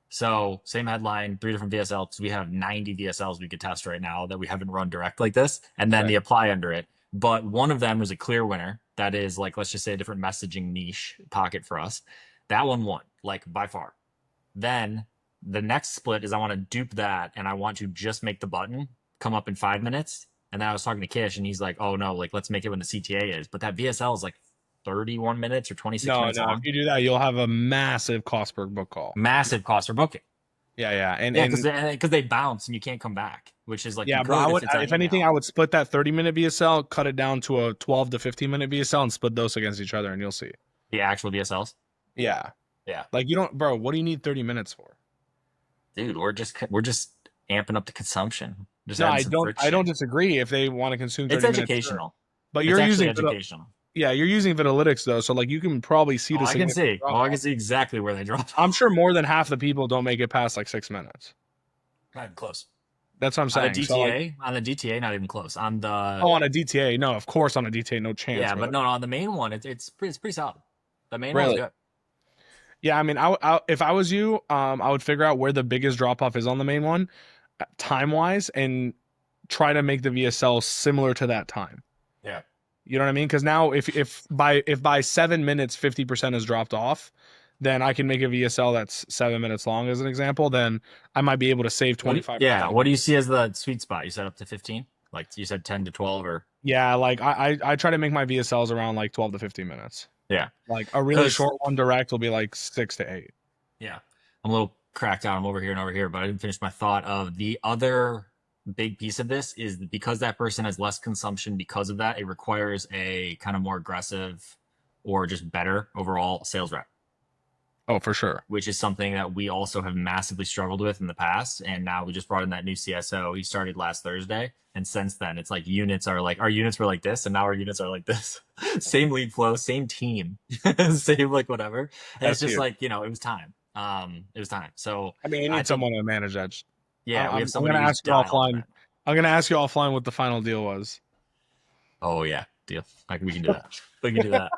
So same headline, 3 different VSLs. We have 90 VSLs we could test right now that we haven't run direct like this, and then Okay. the apply under it. But one of them was a clear winner. That is like, let's just say a different messaging niche pocket for us. That one won, like by far. Then the next split is I want to dupe that and I want to just make the button come up in 5 minutes. And then I was talking to Kish and he's like, oh no, like let's make it when the CTA is. But that VSL is like 31 minutes or 26 No, minutes no. If long. you do that, you'll have a massive cost per book call. Massive cost for booking. Yeah, yeah, Yeah, because they bounce and you can't come back, which is like you yeah, bro. could if it's on If anything, email. I would split that 30-minute VSL, cut it down to a 12 to 15-minute VSL, and split those against each other, and you'll see. The actual VSLs. Yeah, Yeah, like you don't, bro. What do you need 30 minutes for? dude, we're just amping up the consumption. Just No, adding some I don't friction. disagree. If they want to consume It's 30 minutes, sure. educational. But It's you're actually using educational. yeah, you're using Vitalytics though, so like you can probably see Oh, the I can significant see. drop Oh, I can off. see exactly where they dropped. I'm sure more than half the people don't make it past like 6 minutes. Not even close. That's what I'm On the saying. So like, DTA, on the DTA, not even close. On the oh, on a DTA, no, of course on a DTA, no chance, yeah, but brother. no, on the main one, it's pretty solid. The main one's Really? good. Yeah, I mean, if I was you, I would figure out where the biggest drop off is on the main one, time wise, and try to make the VSL similar to that time. Yeah. You know what I mean? Because now, if by 7 minutes 50% is dropped off, then I can make a VSL that's 7 minutes long as an example. Then I might be able to save What? 25%. Yeah. What do you see as the sweet spot? You said up to 15. Like you said, 10 to 12, or Yeah, like I try to make my VSLs around like 12 to 15 minutes. yeah. Like a really Because short one direct will be like 6 to 8. yeah, I'm a little cracked out. I'm over here and over here, but I didn't finish my thought of the other big piece of this is because that person has less consumption because of that, it requires a kind of more aggressive or just better overall sales rep, Oh, for sure. which is something that we also have massively struggled with in the past. And now we just brought in that new CSO. He started last Thursday. And since then, it's like units are like our units were like this, and now our units are like this. Same lead flow, same team, same like whatever. And it's That's just huge. like, it was time. It was time. So I mean, you I need think, someone to manage that. yeah, we have I'm gonna somebody who's ask you dialed in offline. it. I'm gonna ask you offline what the final deal was. Oh yeah, deal. Like we can do that. We can do that.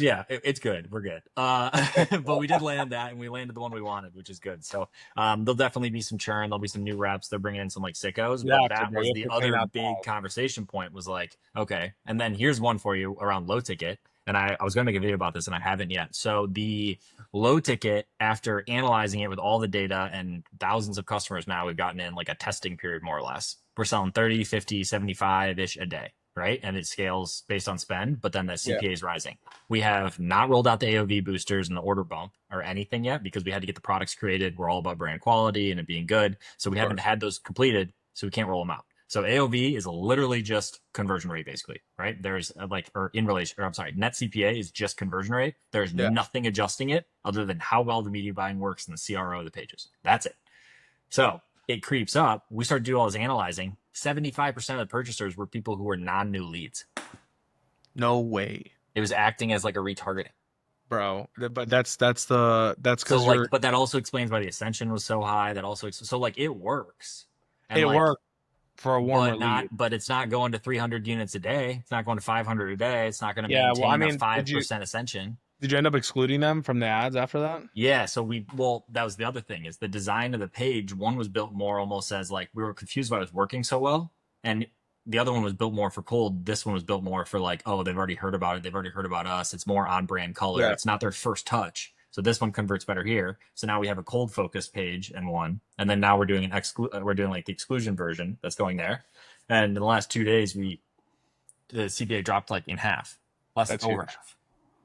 Yeah, it's good. We're good. But we did land that, and we landed the one we wanted, which is good. So there'll definitely be some churn. There'll be some new reps. They're bringing in some like sickos. You But have to, that bro. You was have the to clean other out the big house. conversation point. Was like, okay, and then here's one for you around low ticket. And I was gonna make a video about this, and I haven't yet. So the low ticket, after analyzing it with all the data and thousands of customers now, we've gotten in like a testing period more or less. We're selling 30, 50, 75 ish a day, right? And it scales based on spend, but then the Yeah, CPA is rising. We have not rolled out the AOV boosters and the order bump or anything yet because we had to get the products created. We're all about brand quality and it being good. So we of haven't course. had those completed, so we can't roll them out. So AOV is literally just conversion rate, basically, right? There's net CPA is just conversion rate. There's Yeah, nothing adjusting it other than how well the media buying works and the CRO of the pages. That's it. So it creeps up. We start to do all this analyzing. 75% of the purchasers were people who were non-new leads. no way, It was acting as like a retargeting. bro. But that's So because like, but that also explains why the ascension was so high. That also, so like it works. And it like, worked for a warmer lead. but it's not going to 300 units a day. It's not going to 500 a day. It's not going to Yeah, well, I maintain a mean, 5% ascension. did you end up excluding them from the ads after that? Yeah, so that was the other thing is the design of the page. One was built more almost as like we were confused why it was working so well, and the other one was built more for cold. This one was built more for like, oh, they've already heard about it. They've already heard about us. It's more on brand color. Yeah, It's not their first touch. So this one converts better here. So now we have a cold focused page and one, and then now we're doing we're doing like the exclusion version that's going there. And in the last 2 days, the CPA dropped like in half, less than that's over huge. half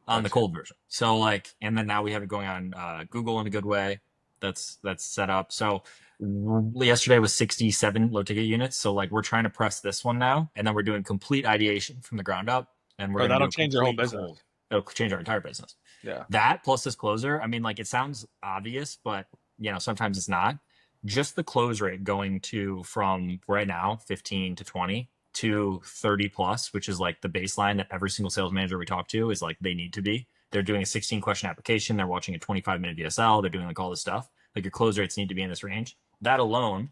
on the That's cold version. So like, and then now we have it going on Google in a good way. That's set up. So yesterday was 67 low ticket units. So like we're trying to press this one now, and then we're doing complete ideation from the ground up, and we're Bro, going to do that'll a change your whole complete business. cold. It'll change our entire business. Yeah, That plus this closer. I mean, like it sounds obvious, but sometimes it's not. Just the close rate going to from right now 15 to 20 to 30 plus, which is like the baseline that every single sales manager we talk to is like they need to be. They're doing a 16 question application. They're watching a 25-minute VSL. They're doing like all this stuff. Like your close rates need to be in this range. That alone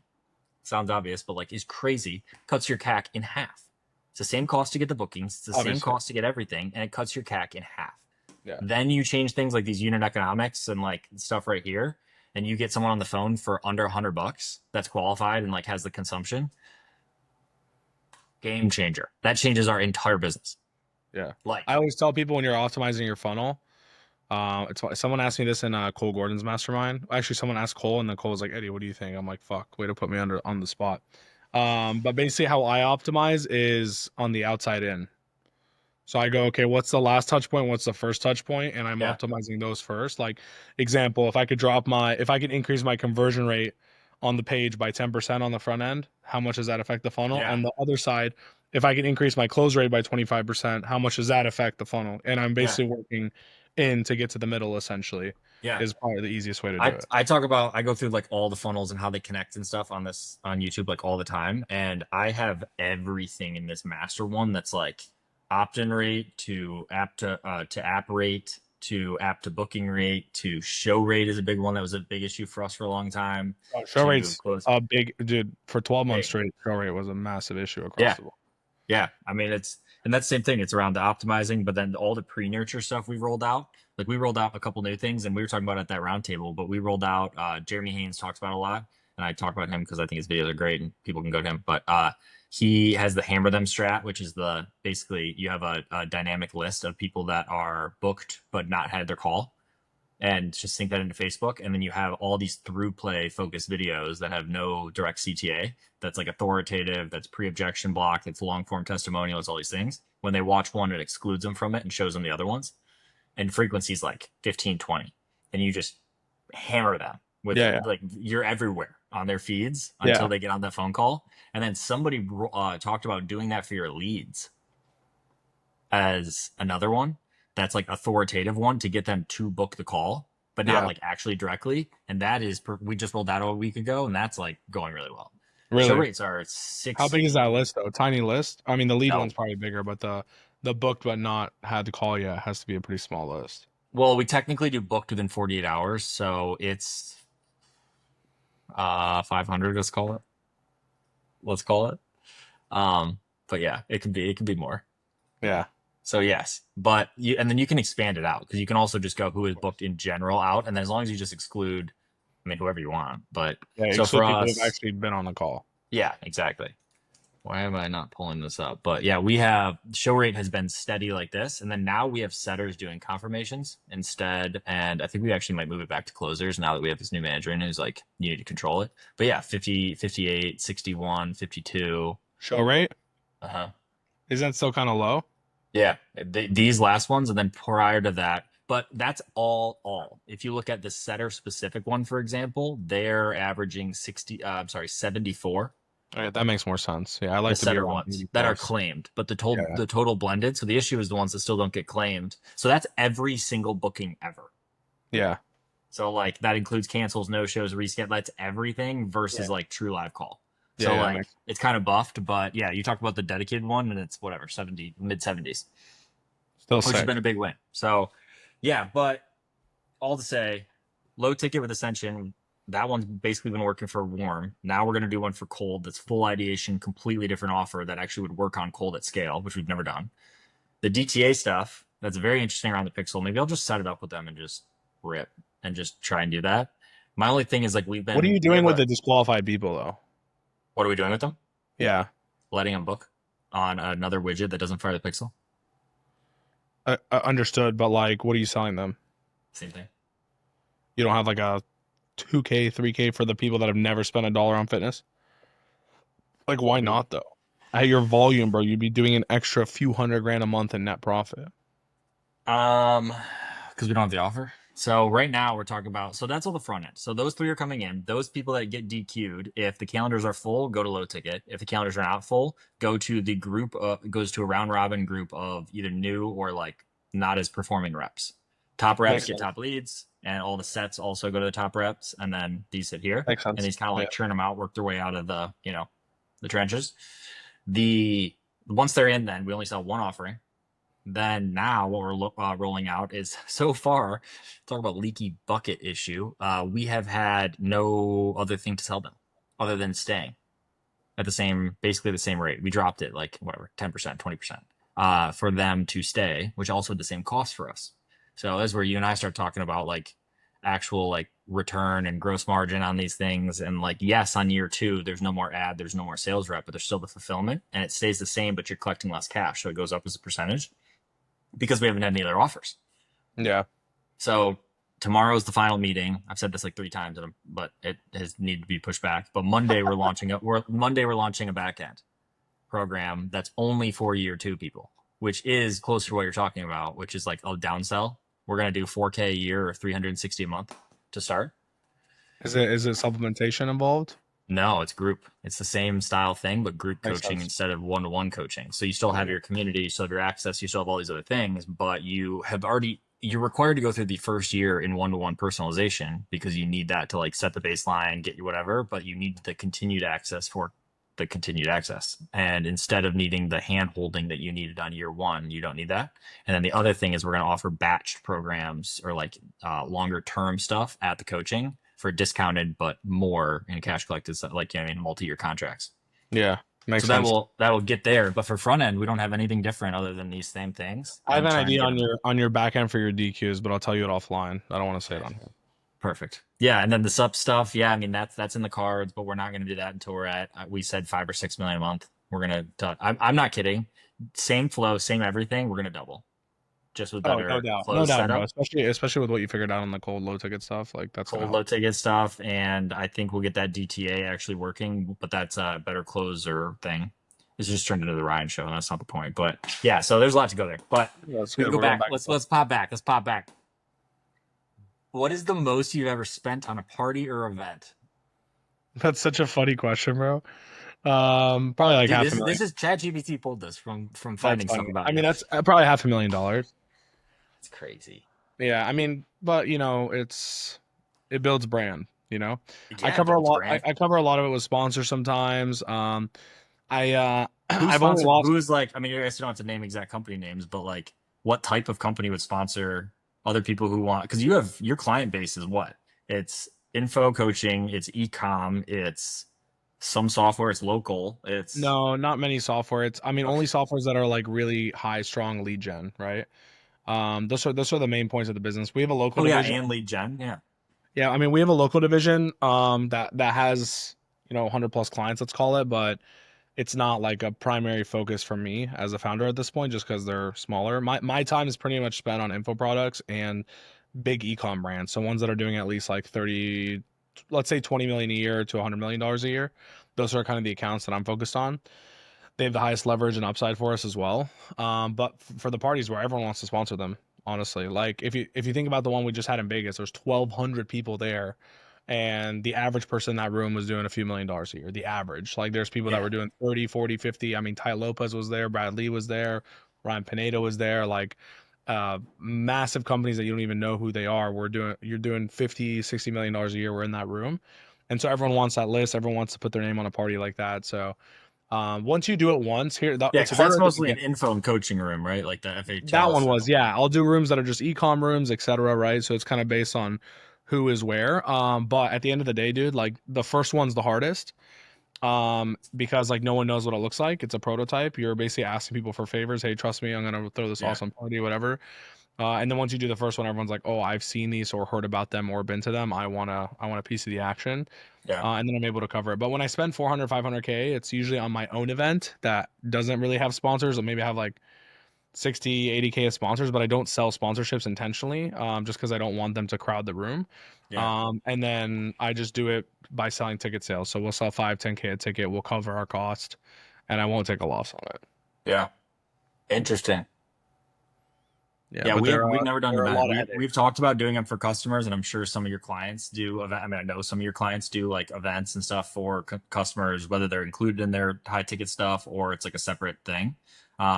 sounds obvious, but like is crazy. Cuts your CAC in half. It's the same cost to get the bookings. It's the same obviously. cost to get everything, and it cuts your CAC in half. Yeah, Then you change things like these unit economics and like stuff right here, and you get someone on the phone for under $100 that's qualified and like has the consumption, game changer. That changes our entire business. Yeah. I Like, always tell people when you're optimizing your funnel, someone asked me this in Cole Gordon's mastermind. Actually, someone asked Cole, and then Cole was like, "Eddie, what do you think?" I'm like, "Fuck, way to put me under on the spot." But basically, how I optimize is on the outside in. So I go, okay, what's the last touch point? What's the first touch point? And I'm yeah, optimizing those first. Like, example, if I could increase my conversion rate on the page by 10% on the front end, how much does that affect the funnel? yeah, And the other side, if I can increase my close rate by 25%, how much does that affect the funnel? And I'm yeah, basically working in to get to the middle, essentially, yeah. is probably the easiest way to do I it. I talk about I go through like all the funnels and how they connect and stuff on this on YouTube like all the time, and I have everything in this master one that's like opt-in rate to app rate to app to booking rate to show rate is a big one that was a big issue for us for a long time Show to rate's close a big, dude, for 12 months big. straight, show rate was a massive issue across Yeah. the board. Yeah, I mean and that's the same thing. It's around the optimizing, but then all the pre-nurture stuff we rolled out. Like we rolled out a couple new things, and we were talking about it at that roundtable. But we rolled out. Jeremy Haynes talks about it a lot, and I talk about him because I think his videos are great and people can go to him. But he has the hammer them strat, which is the basically you have a dynamic list of people that are booked but not had their call, and just sync that into Facebook. And then you have all these through play focused videos that have no direct CTA. That's like authoritative, that's pre objection block, that's long form testimonials, all these things. When they watch one, it excludes them from it and shows them the other ones. And frequency's like 15, 20. And you just hammer them with Yeah, yeah, like you're everywhere on their feeds until yeah. they get on that phone call. And then somebody talked about doing that for your leads as another one that's like authoritative one to get them to book the call, but not Yeah. like actually directly. And that is we just rolled that a week ago, and that's like going really well. Show Really? rates are How big is that 60. list though? Tiny list? I mean, the lead No, one's probably bigger, but the booked but not had to call yet has to be a pretty small list. well, we technically do booked within 48 hours, so it's 500. Let's call it. But yeah, it could be more. Yeah. So yes, but and then you can expand it out because you can also just go who is booked in general out, and then as long as you just exclude, I mean, whoever you want. But Yeah. so for Exclude people who've us, actually been on the call. yeah, exactly. Why am I not pulling this up? But yeah, we have show rate has been steady like this, and then now we have setters doing confirmations instead, and I think we actually might move it back to closers now that we have this new manager in who's like you need to control it. But yeah, 50, 58, 61, 52. Show rate? Uh-huh. Is that still kind of low? Yeah, these last ones, and then prior to that, but that's all. If you look at the setter specific one, for example, they're averaging 60. I'm sorry, 74. All right, that makes more sense. Yeah, I The like to be setter around ones 80 that are plus. claimed, but the total Yeah. the total blended. So the issue is the ones that still don't get claimed. So that's every single booking ever. Yeah. So like that includes cancels, no shows, reschedule. That's everything Yeah. versus like true live call. Yeah. So Yeah. like it's kind of buffed, but yeah, you talk about the dedicated one, and it's whatever 70 mid 70s, Still which has sick. been a big win. So yeah, but all to say, low ticket with Ascension. That one's basically been working for warm. Now we're going to do one for cold that's full ideation, completely different offer that actually would work on cold at scale, which we've never done. The DTA stuff, that's very interesting around the pixel. Maybe I'll just set it up with them and just rip and just try and do that. My only thing is like What are you we doing have with the disqualified people though? what are we doing with them? Yeah. Letting them book on another widget that doesn't fire the pixel. Understood, but like, what are you selling them? Same thing. You don't have like a 2K, 3K for the people that have never spent a dollar on fitness? Like, why not though? At your volume, bro, you'd be doing an extra few hundred grand a month in net profit. Um, because we don't have the offer. So right now we're talking about so that's all the front end. So those three are coming in. Those people that get DQ'd, if the calendars are full, go to low ticket. If the calendars are not full, go to the group. Goes to a round robin group of either new or like not as performing reps. Top reps Makes get sense. top leads, and all the sets also go to the top reps, and then these sit here, Makes and sense. these kind of Yeah. like churn them out, work their way out of the trenches. The once they're in, then we only sell one offering. Then now what we're rolling out is so far talk about leaky bucket issue. We have had no other thing to sell them other than staying at basically the same rate. We dropped it like whatever 10%, 20% for them to stay, which also had the same cost for us. So that's where you and I start talking about like actual like return and gross margin on these things. And like, yes, on year two, there's no more ad, there's no more sales rep, but there's still the fulfillment and it stays the same, but you're collecting less cash. So it goes up as a percentage because we haven't had any other offers. Yeah. So tomorrow's the final meeting. I've said this like 3 times, but it has needed to be pushed back. But Monday we're launching a backend program that's only for year two people, which is closer to what you're talking about, which is like a downsell. We're gonna do 4K a year or 360 a month to start. Is it supplementation involved? No, it's group. It's the same style thing, but group Makes coaching sense. instead of one-to-one coaching. So you still have your community, you still have your access, you still have all these other things, but you're required to go through the first year in one-to-one personalization because you need that to like set the baseline, get you whatever, but you need the continued access for the continued access. And instead of needing the hand holding that you needed on year one, you don't need that. And then the other thing is we're going to offer batched programs or like longer term stuff at the coaching for discounted but more in cash collected stuff, like multi-year contracts. Yeah, So makes that sense. will get there. But for front end, we don't have anything different other than these same things. I have And an trying to idea get on them your back end for your DQs, but I'll tell you it offline. I don't want to say it on here. perfect. Yeah, and then the sub stuff. Yeah, I mean that's in the cards, but we're not going to do that until we're at we said 5 or 6 million a month. We're gonna. I'm not kidding. Same flow, same everything. We're gonna double just with Oh, no better doubt, no close doubt, bro. setup. Especially with what you figured out on the cold low ticket stuff. Like that's gonna Cold help. low ticket stuff, and I think we'll get that DTA actually working, but that's a better closer thing. It's just turned into the Ryan show, and that's not the point. But yeah, so there's a lot to go there. But Yeah, that's we can good. go We're going back. back. Let's pop back. Let's pop back. What is the most you've ever spent on a party or event? That's such a funny question, bro. Probably like Dude, half a this million. is ChatGPT pulled this from That's finding stuff funny. about I you. mean, that's probably $500,000. It's crazy. Yeah, I mean, but it builds brand. I Yeah, it cover a builds lot. brand. I cover a lot of it with sponsors sometimes. I Who I've only sponsor? lost. Who's like? I mean, you guys don't have to name exact company names, but like, what type of company would sponsor other people who want? Because you have your client base is what? It's info coaching. It's ecom. It's some software. It's local. It's No, not many software. I mean, only okay. softwares that are like really high, strong lead gen, right? Those are the main points of the business. We have a local Oh yeah, division. and lead gen. Yeah, Yeah, I mean, we have a local division that has 100 plus clients, let's call it, but it's not like a primary focus for me as a founder at this point, just because they're smaller. My time is pretty much spent on info products and big ecom brands, so ones that are doing at least like 30, let's say 20 million a year to $100 million a year. Those are kind of the accounts that I'm focused on. They have the highest leverage and upside for us as well. But for the parties where everyone wants to sponsor them, honestly, like if you think about the one we just had in Vegas, there's 1,200 people there, and the average person in that room was doing a few $1 million a year. The average, like there's people that yeah, were doing 30, 40, 50. I mean, Ty Lopez was there, Brad Lee was there, Ryan Pineda was there, like massive companies that you don't even know who they are. You're doing 50, $60 million a year. We're in that room. And so everyone wants that list. Everyone wants to put their name on a party like that. So once you do it once here, yeah. it's Because that's harder at the mostly beginning. an info and coaching room, right? Like the That FHL one was, stuff. yeah. I'll do rooms that are just ecom rooms, etc. Right? So it's kind of based on who is where. But at the end of the day, dude, like the first one's the hardest. Because like no one knows what it looks like. It's a prototype. You're basically asking people for favors. Hey, trust me, I'm gonna throw this Yeah, awesome party, whatever. And then once you do the first one, everyone's like, oh, I've seen these or heard about them or been to them. I want a piece of the action. yeah, And then I'm able to cover it. But when I spend 400, 500K, it's usually on my own event that doesn't really have sponsors, or maybe I have like 60, 80K of sponsors, but I don't sell sponsorships intentionally, just because I don't want them to crowd the room. yeah, And then I just do it by selling ticket sales. So we'll sell 5, 10K a ticket. We'll cover our cost, and I won't take a loss on it. yeah. Interesting. Yeah, Yeah, but we've never done there an are a event. lot of We've headaches. talked about doing them for customers, and I'm sure some of your clients do. I mean, I know some of your clients do like events and stuff for customers, whether they're included in their high ticket stuff or it's like a separate thing.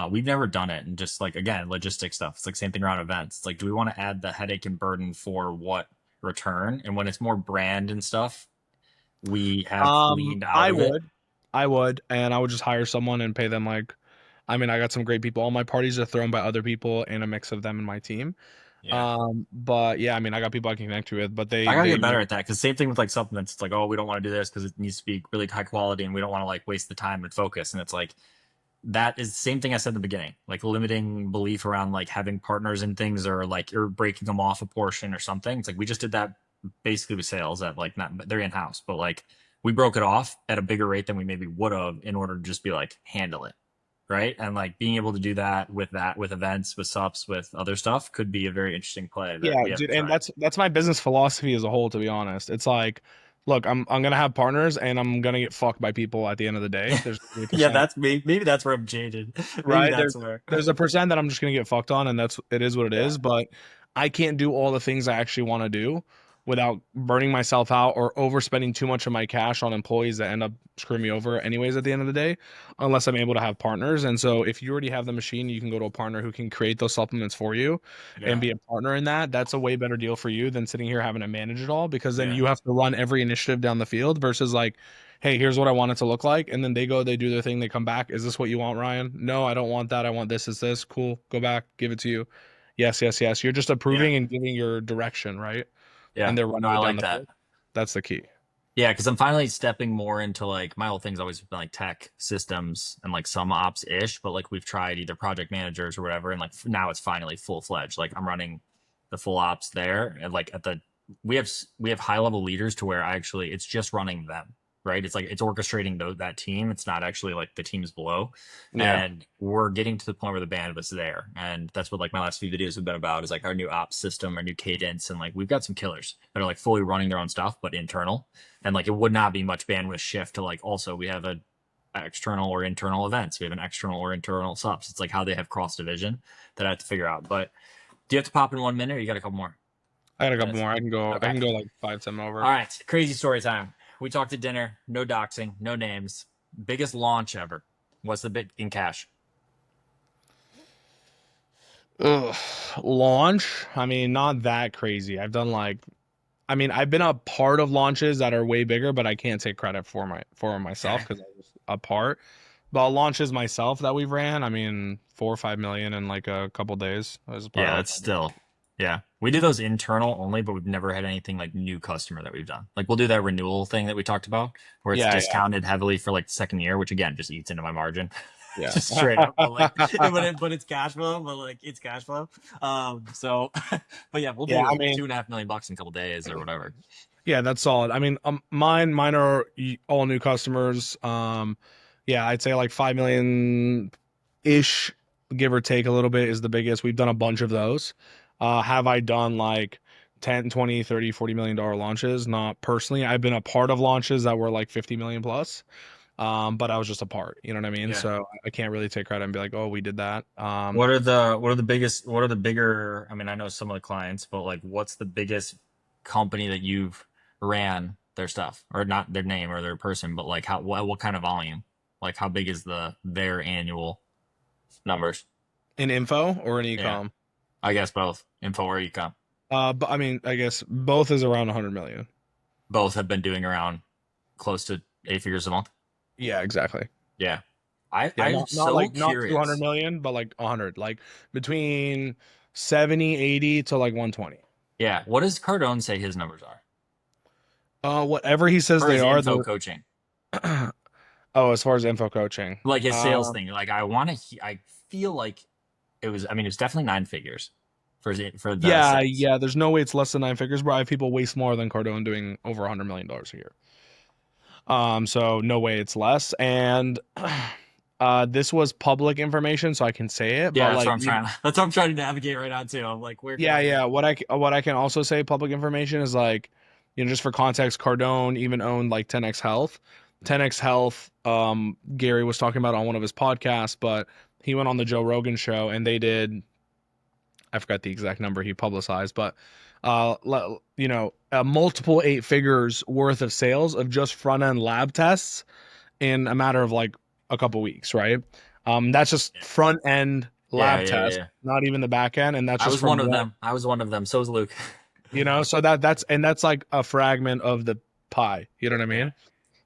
We've never done it, and just like again, logistic stuff. It's like same thing around events. It's like, do we want to add the headache and burden for what return? And when it's more brand and stuff, we have leaned out I of it. would, and I would just hire someone and pay them like, I mean, I got some great people. All my parties are thrown by other people and a mix of them and my team. Yeah. But yeah, I mean, I got people I can connect you with, but I gotta they get better at that because same thing with like supplements. It's like, oh, we don't want to do this because it needs to be really high quality and we don't want to like waste the time and focus. And it's like, that is the same thing I said in the beginning, like limiting belief around like having partners and things, or like you're breaking them off a portion or something. It's like we just did that basically with sales at like, not, they're in house, but like we broke it off at a bigger rate than we maybe would have in order to just be like handle it. Right. And like being able to do that, with events, with subs, with other stuff could be a very interesting play that Yeah, we haven't dude, and tried. that's my business philosophy as a whole, to be honest. It's like, look, I'm gonna have partners and I'm gonna get fucked by people at the end of the day. There's gonna be a Yeah, percent, that's maybe that's where I'm jaded. Maybe right? that's where. There's a percent that I'm just gonna get fucked on, and that's it is what it Yeah. is. But I can't do all the things I actually want to do without burning myself out or overspending too much of my cash on employees that end up screwing me over anyways at the end of the day, unless I'm able to have partners. And so if you already have the machine, you can go to a partner who can create those supplements for you and Yeah. be a partner in that. That's a way better deal for you than sitting here having to manage it all, because then Yeah. you have to run every initiative down the field versus like, hey, here's what I want it to look like. And then they go, they do their thing, they come back. Is this what you want, Ryan? No, I don't want that. I want this, is this. Cool. Go back, give it to you. Yes, yes, yes. You're just Yeah. approving and giving your direction, right? And Yeah. they're No, running I it down like the that. field. That's the key. Yeah, because I'm finally stepping more into like my whole thing's always been like tech systems and like some ops ish, but like we've tried either project managers or whatever, and like now it's finally full fledged. Like I'm running the full ops there, and like at the we have high level leaders to where I actually it's just running them, right? It's like it's orchestrating that team. It's not actually like the teams below, Yeah. and we're getting to the point where the bandwidth's there, and that's what like my last few videos have been about is like our new ops system, our new cadence, and like we've got some killers that are like fully running their own stuff but internal, and like it would not be much bandwidth shift to like also we have a external or internal events, we have an external or internal subs. It's like how they have cross division that I have to figure out. But do you have to pop in 1 minute or you got a couple more I got a couple minutes? more. I can go. I Okay. can go like 5, 7 All over. right, crazy story time. We talked at dinner, no doxing, no names. Biggest launch ever. What's the bit in cash? Ugh. Launch. I mean, not that crazy. I've done like. I mean, I've been a part of launches that are way bigger, but I can't take credit for myself Okay. because I was a part. But launches myself that we've ran, I mean, 4 or 5 million in like a couple days. I was a part Yeah, of. that's still, yeah. We do those internal only, but we've never had anything like new customer that we've done. Like we'll do that renewal thing that we talked about, where it's Yeah, yeah, discounted heavily for like the second year, which again just eats into my margin, yeah. just straight up. But like, but it's cash flow, but like it's cash flow. So, but yeah, we'll Yeah, I do mean, $2.5 million in a couple days or whatever. yeah, that's solid. I mean, mine are all new customers. Yeah, I'd say like 5 million ish, give or take a little bit, is the biggest. We've done a bunch of those. Have I done like 10, 20, 30, $40 million launches? Not personally. I've been a part of launches that were like 50 million plus. But I was just a part, you know what I mean? Yeah. So I can't really take credit and be like, oh, we did that. What are the bigger? I mean, I know some of the clients, but like, what's the biggest company that you've ran their stuff, or not their name or their person, but like how what kind of volume? Like, how big is their annual numbers? In info or in Yeah, ecom? I guess both info or ecom. But I mean, I guess both is around 100 million. Both have been doing around close to 8 figures a month. Yeah, exactly. Yeah, I Yeah, I'm not so like not 200 curious. million, but like 100, like between 70, 80 to like 120. Yeah, what does Cardone say his numbers are Whatever he says for they his are, info they're coaching? oh, as far as info coaching. Like his sales Um, thing. Like I want to. I feel like it was. I mean, it was definitely 9 figures for the yeah, sales. yeah, there's no way it's less than 9 figures, bro. I have people waste more than Cardone doing over $100 million a year. So no way it's less. And this was public information, so I can say it, Yeah, but that's what like I'm trying. That's what I'm trying to navigate right now too. I'm like, where can yeah, I? yeah. What I can also say public information is like, just for context, Cardone even owned like 10x Health. 10x Health, Gary was talking about on one of his podcasts, but he went on the Joe Rogan show and they did, I forgot the exact number he publicized, but multiple 8 figures worth of sales of just front end lab tests in a matter of like a couple weeks, right? That's just front end Yeah, lab yeah, yeah, tests, yeah. not even the back end, and that's I just was from one of one. them. I was one of them. So was Luke. So that's like a fragment of the pie. You know what I Yeah, mean?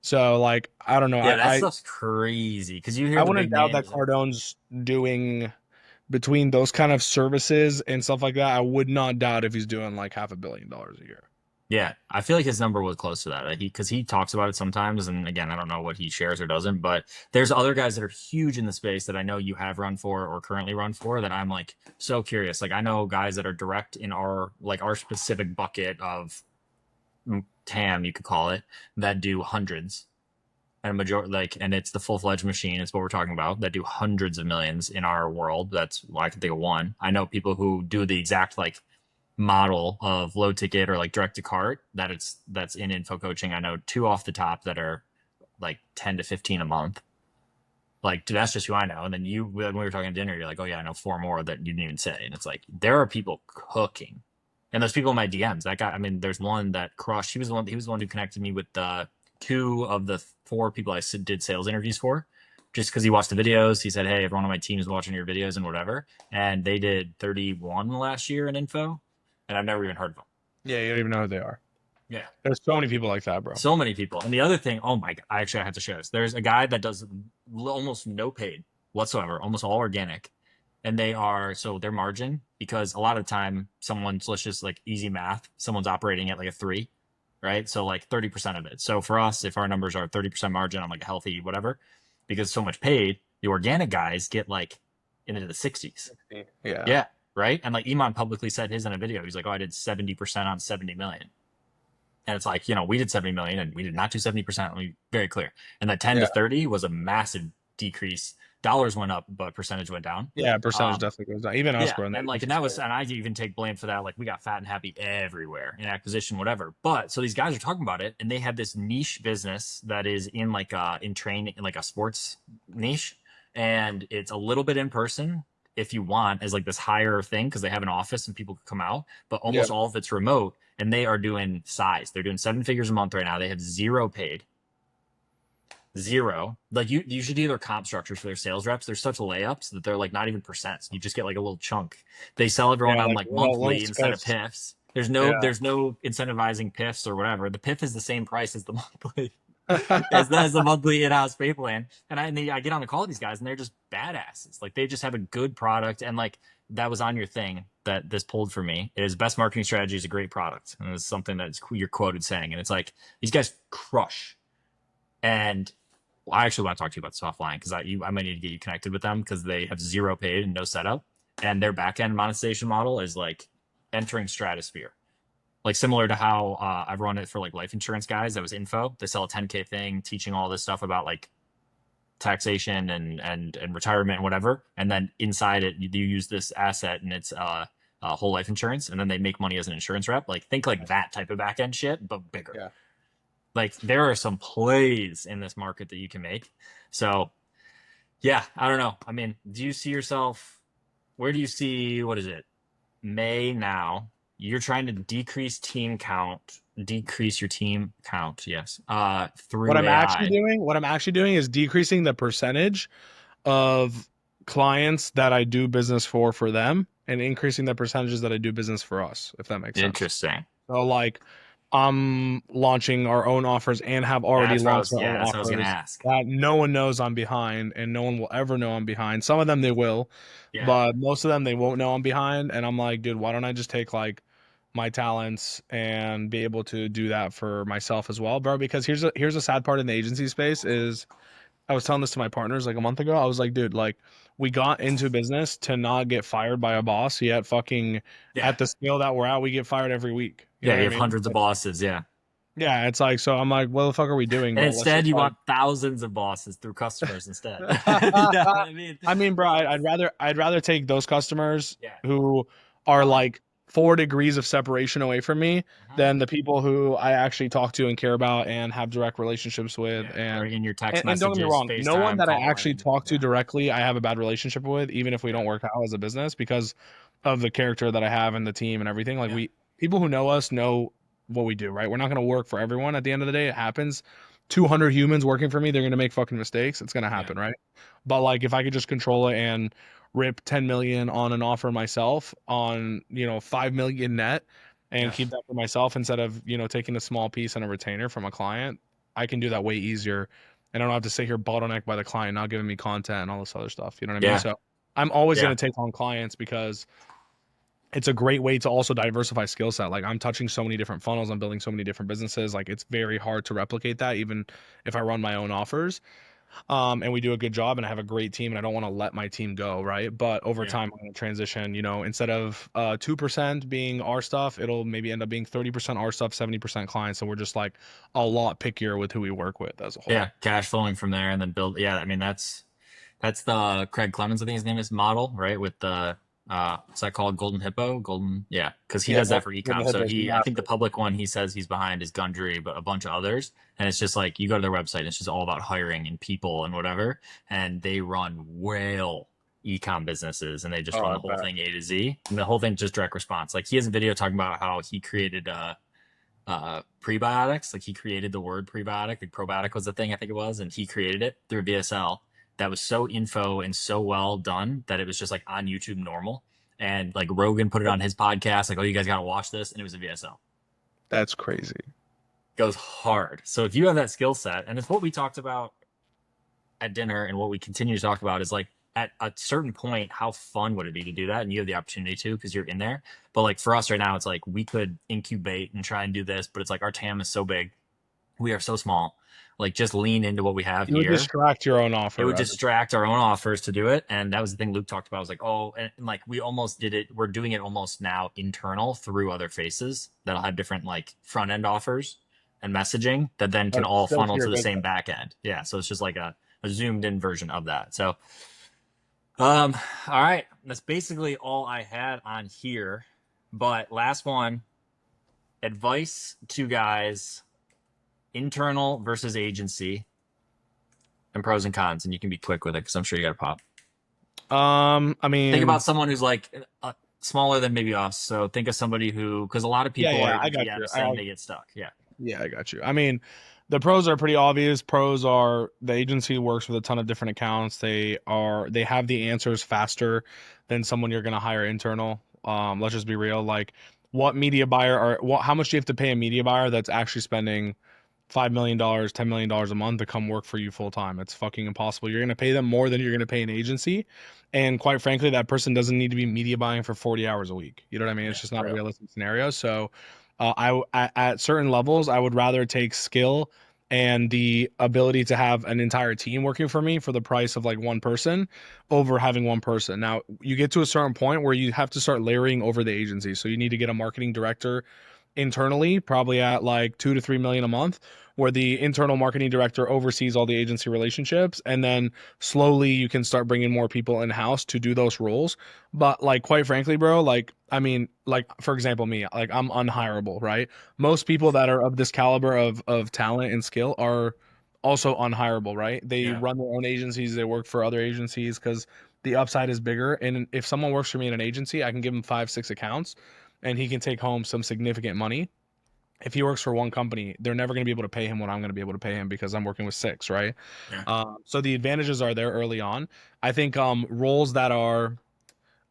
So like I don't know. yeah. That I stuff's crazy because you hear I the wouldn't big doubt that names. Cardone's doing between those kind of services and stuff like that. I would not doubt if he's doing like $500 million a year. Yeah, I feel like his number was close to that. Because he talks about it sometimes, and again, I don't know what he shares or doesn't, but there's other guys that are huge in the space that I know you have run for or currently run for that I'm like so curious. Like I know guys that are direct in our specific bucket of TAM, you could call it, that do hundreds and a majority and it's the full-fledged machine. It's what we're talking about that do hundreds of millions in our world. That's well, I can think of one. I know people who do the exact like model of low ticket or like direct to cart that's in info coaching. I know two off the top that are like 10 to 15 a month. Like, dude, that's just who I know. And then when we were talking at dinner, you're like, oh yeah, I know four more that you didn't even say. And it's like, there are people cooking. And there's people in my DMs. That guy, I mean, there's one that crushed. He was the one who connected me with two of the four people I did sales interviews for. Just because he watched the videos, he said, "Hey, everyone on my team is watching your videos and whatever." And they did 31 last year in info, and I've never even heard of them. Yeah, you don't even know who they are. Yeah, There's so many people like that, bro. so many people. And the other thing, oh my, I have to share this. There's a guy that does almost no paid whatsoever, almost all organic. And so their margin, because a lot of the time let's just like easy math, someone's operating at like a 3, right? So like 30% of it. So for us, if our numbers are 30% margin on like a healthy whatever, because so much paid, the organic guys get like into the 60s. Yeah. Yeah. Right. And like Iman publicly said his in a video. He's like, oh, I did 70% on 70 million. And it's like, we did 70 million and we did not do 70%. Let me be very clear. And that 10 to Yeah. 30 was a massive decrease. Dollars went up, but percentage went down. Yeah, percentage definitely goes down. Even us, Yeah. bro. And I even take blame for that. Like we got fat and happy everywhere in acquisition, whatever. But so these guys are talking about it and they have this niche business that is in like in training, in like a sports niche. And it's a little bit in person if you want as like this higher thing because they have an office and people could come out, but Yeah. almost all of it's remote and they are doing size. They're doing 7 figures a month right now. They have zero paid. Zero. Like you should do their comp structures for their sales reps. They're such layups that they're like not even percents. You just get like a little chunk. They sell everyone Yeah, on like like little monthly instead of spiffs. PIFs. Yeah. There's no incentivizing PIFs or whatever. The PIF is the same price as the monthly as the monthly in-house pay plan. And I get on the call with these guys and they're just badasses. Like they just have a good product and like that was on your thing that this pulled for me. It is best marketing strategy is a great product. And it's something that you're quoted saying. And it's like these guys crush. And I actually want to talk to you about this offline because I might need to get you connected with them because they have zero paid and no setup. And their backend monetization model is like entering stratosphere. Like similar to how I've run it for like life insurance guys. That was info. They sell a 10K thing, teaching all this stuff about like taxation and retirement and whatever. And then inside it, you use this asset and it's whole life insurance. And then they make money as an insurance rep. Like think like that type of backend shit, but bigger. Yeah. Like there are some plays in this market that you can make. So yeah, I don't know. I mean, do you see yourself? Where do you see what is it? May now. You're trying to decrease your team count. Yes. What Through I'm actually AI. doing, what I'm actually doing is decreasing the percentage of clients that I do business for them and increasing the percentages that I do business for us, if that makes sense. Interesting. So like I'm launching our own offers and have already launched our own That's what I was gonna offers ask. that no one knows I'm behind and no one will ever know I'm behind. Some of them they will, Yeah. but most of them they won't know I'm behind. And I'm like, dude, why don't I just take like my talents and be able to do that for myself as well, bro? Because here's a sad part in the agency space is I was telling this to my partners like a month ago. I was like, dude, like we got into business to not get fired by a boss, yet fucking Yeah. at the scale that we're at, we get fired every week. You know Yeah. what You I have mean? hundreds of bosses. Yeah. Yeah, it's like so I'm like, what the fuck are we doing, And bro? Let's instead, just you like want thousands of bosses through customers instead. You know what I mean? I mean, bro, So I'd rather take those customers yeah. who are like 4 degrees of separation away from me Uh-huh. than the people who I actually talk to and care about and have direct relationships with. Yeah. Or in your text And don't get me messages, wrong, no one FaceTime, that I actually calling. talk to Yeah. directly, I have a bad relationship with, even if we Yeah. don't work out as a business because of the character that I have and the team and everything. Like Yeah. people who know us know what we do, right? We're not going to work for everyone. At the end of the day, it happens. 200 humans working for me, they're going to make fucking mistakes. It's going to Yeah. happen, right? But like if I could just control it and rip 10 million on an offer myself on, 5 million net and Yeah. keep that for myself instead of, taking a small piece on a retainer from a client, I can do that way easier. And I don't have to sit here bottlenecked by the client not giving me content and all this other stuff. You know what I mean? Yeah. So I'm always Yeah. going to take on clients because it's a great way to also diversify skill set. Like I'm touching so many different funnels, I'm building so many different businesses. Like it's very hard to replicate that, even if I run my own offers. And we do a good job, and I have a great team, and I don't want to let my team go, right? But over Yeah. time, I'm going to transition. Instead of 2% being our stuff, it'll maybe end up being 30% our stuff, 70% clients, and we're just like a lot pickier with who we work with as a Yeah, whole. cash flowing from there and then build. Yeah, I mean that's the Craig Clemens, I think his name is, model, right? With the what's that called? Golden Hippo? Golden, yeah, because he Yeah, does that for Golden ecom. So Hippos, I think the massive. public one he says he's behind is Gundry, but a bunch of others. And it's just like you go to their website, and it's just all about hiring and people and whatever. And they run whale ecom businesses, and they just Oh, run I the whole bet. thing A to Z. And the whole thing just direct response. Like he has a video talking about how he created prebiotics. Like he created the word prebiotic. Like probiotic was the thing, I think it was, and he created it through VSL. That was so info and so well done that it was just like on YouTube normal. And like Rogan put it on his podcast, like, oh, you guys gotta watch this, and it was a VSL. That's crazy. Goes hard. So if you have that skill set, and it's what we talked about at dinner, and what we continue to talk about is like at a certain point, how fun would it be to do that? And you have the opportunity to because you're in there. But like for us right now, it's like we could incubate and try and do this, but it's like our TAM is so big, we are so small. Like just lean into what we have You would here. distract your own It offer would as a distract our own offers to do it. And that was the thing Luke talked about. I was like, oh, and like we almost did it. We're doing it almost now internal through other faces that'll have different like front end offers and messaging that then can but all still to funnel your to the same business. back end. Yeah. So it's just like a zoomed in version of that. So, all right. That's basically all I had on here. But last one, advice to guys, internal versus agency, and pros and cons, and you can be quick with it because I'm sure you got to pop. I Think about mean, someone who's like smaller than maybe us. So think of somebody who, because a lot of yeah, people are I got you. GM saying they get stuck. Yeah, Yeah, I got you. I mean, the pros are pretty obvious. Pros are the agency works with a ton of different accounts. They have the answers faster than someone you're going to hire internal. Let's just be real. Like, what media buyer or what? How much do you have to pay a media buyer that's actually spending $5 million, $10 million a month to come work for you full time? It's fucking impossible. You're going to pay them more than you're going to pay an agency, and quite frankly, that person doesn't need to be media buying for 40 hours a week. You know what I mean? yeah, It's just not for a real. realistic scenario. So at certain levels, I would rather take skill and the ability to have an entire team working for me for the price of like one person over having one person. Now, you get to a certain point where you have to start layering over the agency. So you need to get a marketing director internally, probably at like 2 to 3 million a month, where the internal marketing director oversees all the agency relationships, and then slowly you can start bringing more people in house to do those roles. But like, quite frankly, bro, like I mean, like for example, me, like I'm unhireable, right? Most people that are of this caliber of talent and skill are also unhireable, right? They Yeah, run their own agencies, they work for other agencies because the upside is bigger. And if someone works for me in an agency, I can give him 5, 6 accounts and he can take home some significant money. If he works for one company, they're never going to be able to pay him what I'm going to be able to pay him because I'm working with six, right? yeah, So the advantages are there early on. I think roles that are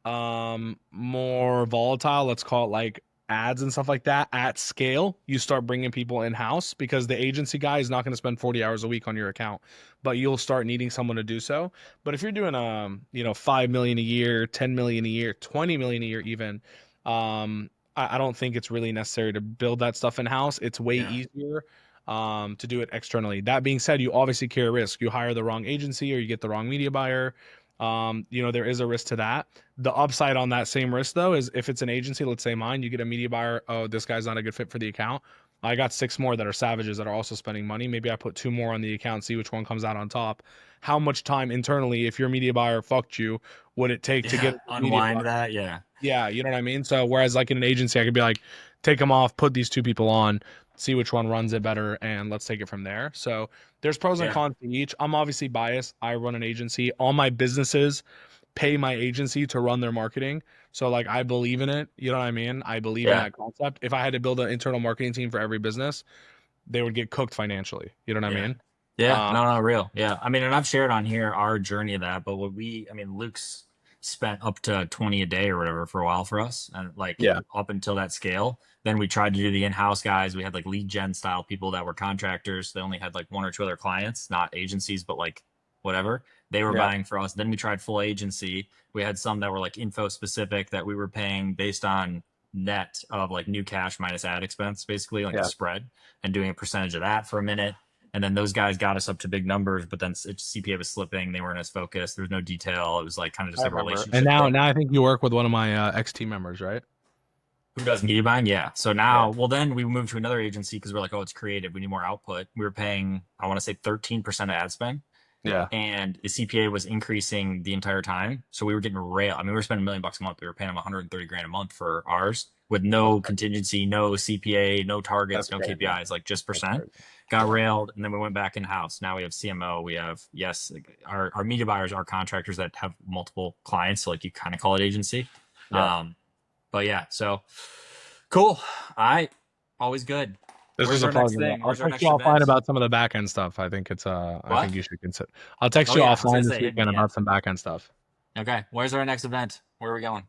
more volatile, let's call it like ads and stuff like that, at scale, you start bringing people in house because the agency guy is not going to spend 40 hours a week on your account, but you'll start needing someone to do so. But if you're doing 5 million a year, 10 million a year, 20 million a year even, I don't think it's really necessary to build that stuff in house. It's way yeah, easier to do it externally. That being said, you obviously carry a risk. You hire the wrong agency or you get the wrong media buyer. There is a risk to that. The upside on that same risk though is if it's an agency, let's say mine, you get a media buyer, oh, this guy's not a good fit for the account. I got six more that are savages that are also spending money. Maybe I put two more on the account, see which one comes out on top. How much time internally, if your media buyer fucked you, would it take to get yeah. a media Unwind buyer? that. Yeah, Yeah, you know what I mean? So whereas like in an agency, I could be like, take them off, put these two people on, see which one runs it better, and let's take it from there. So there's pros and yeah, cons to each. I'm obviously biased. I run an agency. All my businesses pay my agency to run their marketing. So like I believe in it. You know what I mean? I believe in yeah, that concept. If I had to build an internal marketing team for every business, they would get cooked financially. You know what I yeah. mean? Yeah, Uh, no, no, real. Yeah. I mean, and I've shared on here our journey of that, but I mean, Luke's spent up to 20 a day or whatever for a while for us. And like yeah. up until that scale, then we tried to do the in-house guys. We had like lead gen style people that were contractors. They only had like one or two other clients, not agencies, but like whatever. They were Yeah. buying for us. Then we tried full agency. We had some that were like info specific that we were paying based on net of like new cash minus ad expense, basically like the Yeah. spread, and doing a percentage of that for a minute. And then those guys got us up to big numbers, but then CPA was slipping. They weren't as focused. There was no detail. It was like kind of just I like a remember. And relationship now, thing. now I think you work with one of my ex team members, right? Who does media buying? Yeah. So Yeah. now, well, then we moved to another agency because we're like, oh, it's creative. We need more output. We were paying, I want to say 13% of ad spend, Yeah. and the CPA was increasing the entire time. So we were getting rail. I mean, we were spending $1 million a month. We were paying them 130 grand a month for ours with That's no crazy. contingency, no CPA, no targets, That's no crazy. KPIs, like just That's percent. crazy. Got Yeah. railed, and then we went back in house. Now we have CMO. We have, yes, like our media buyers are contractors that have multiple clients. So like you kind of call it agency. Yeah. But yeah, so cool. All right. Always good. This Where's was a our next pleasure, bro. thing? I'll Where's our text you next offline event? about some of the back end stuff. I think I What? think you should consider. I'll text Oh you yeah, I was gonna offline this say hit weekend me. Yeah. about some back end stuff. Okay. Where's our next event? Where are we going?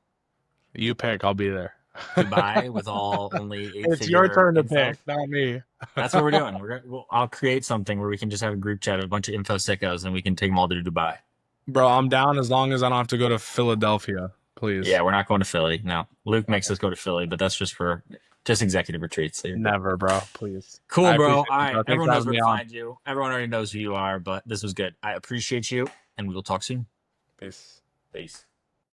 You pick, I'll be there. Dubai with all only eight It's your figure turn to info. pick, not me. That's what we're doing. I'll create something where we can just have a group chat of a bunch of info sickos and we can take them all to Dubai. Bro, I'm down as long as I don't have to go to Philadelphia, Yeah, please. we're not going to Philly. No, Luke makes Okay. us go to Philly, but that's just for just executive retreats. So you're good. Never, bro. Please. Cool, I bro. appreciate All you, right. bro. Thanks Everyone for knows having where me to on. find you. Everyone already knows who you are, but this was good. I appreciate you, and we will talk soon. Peace. Peace.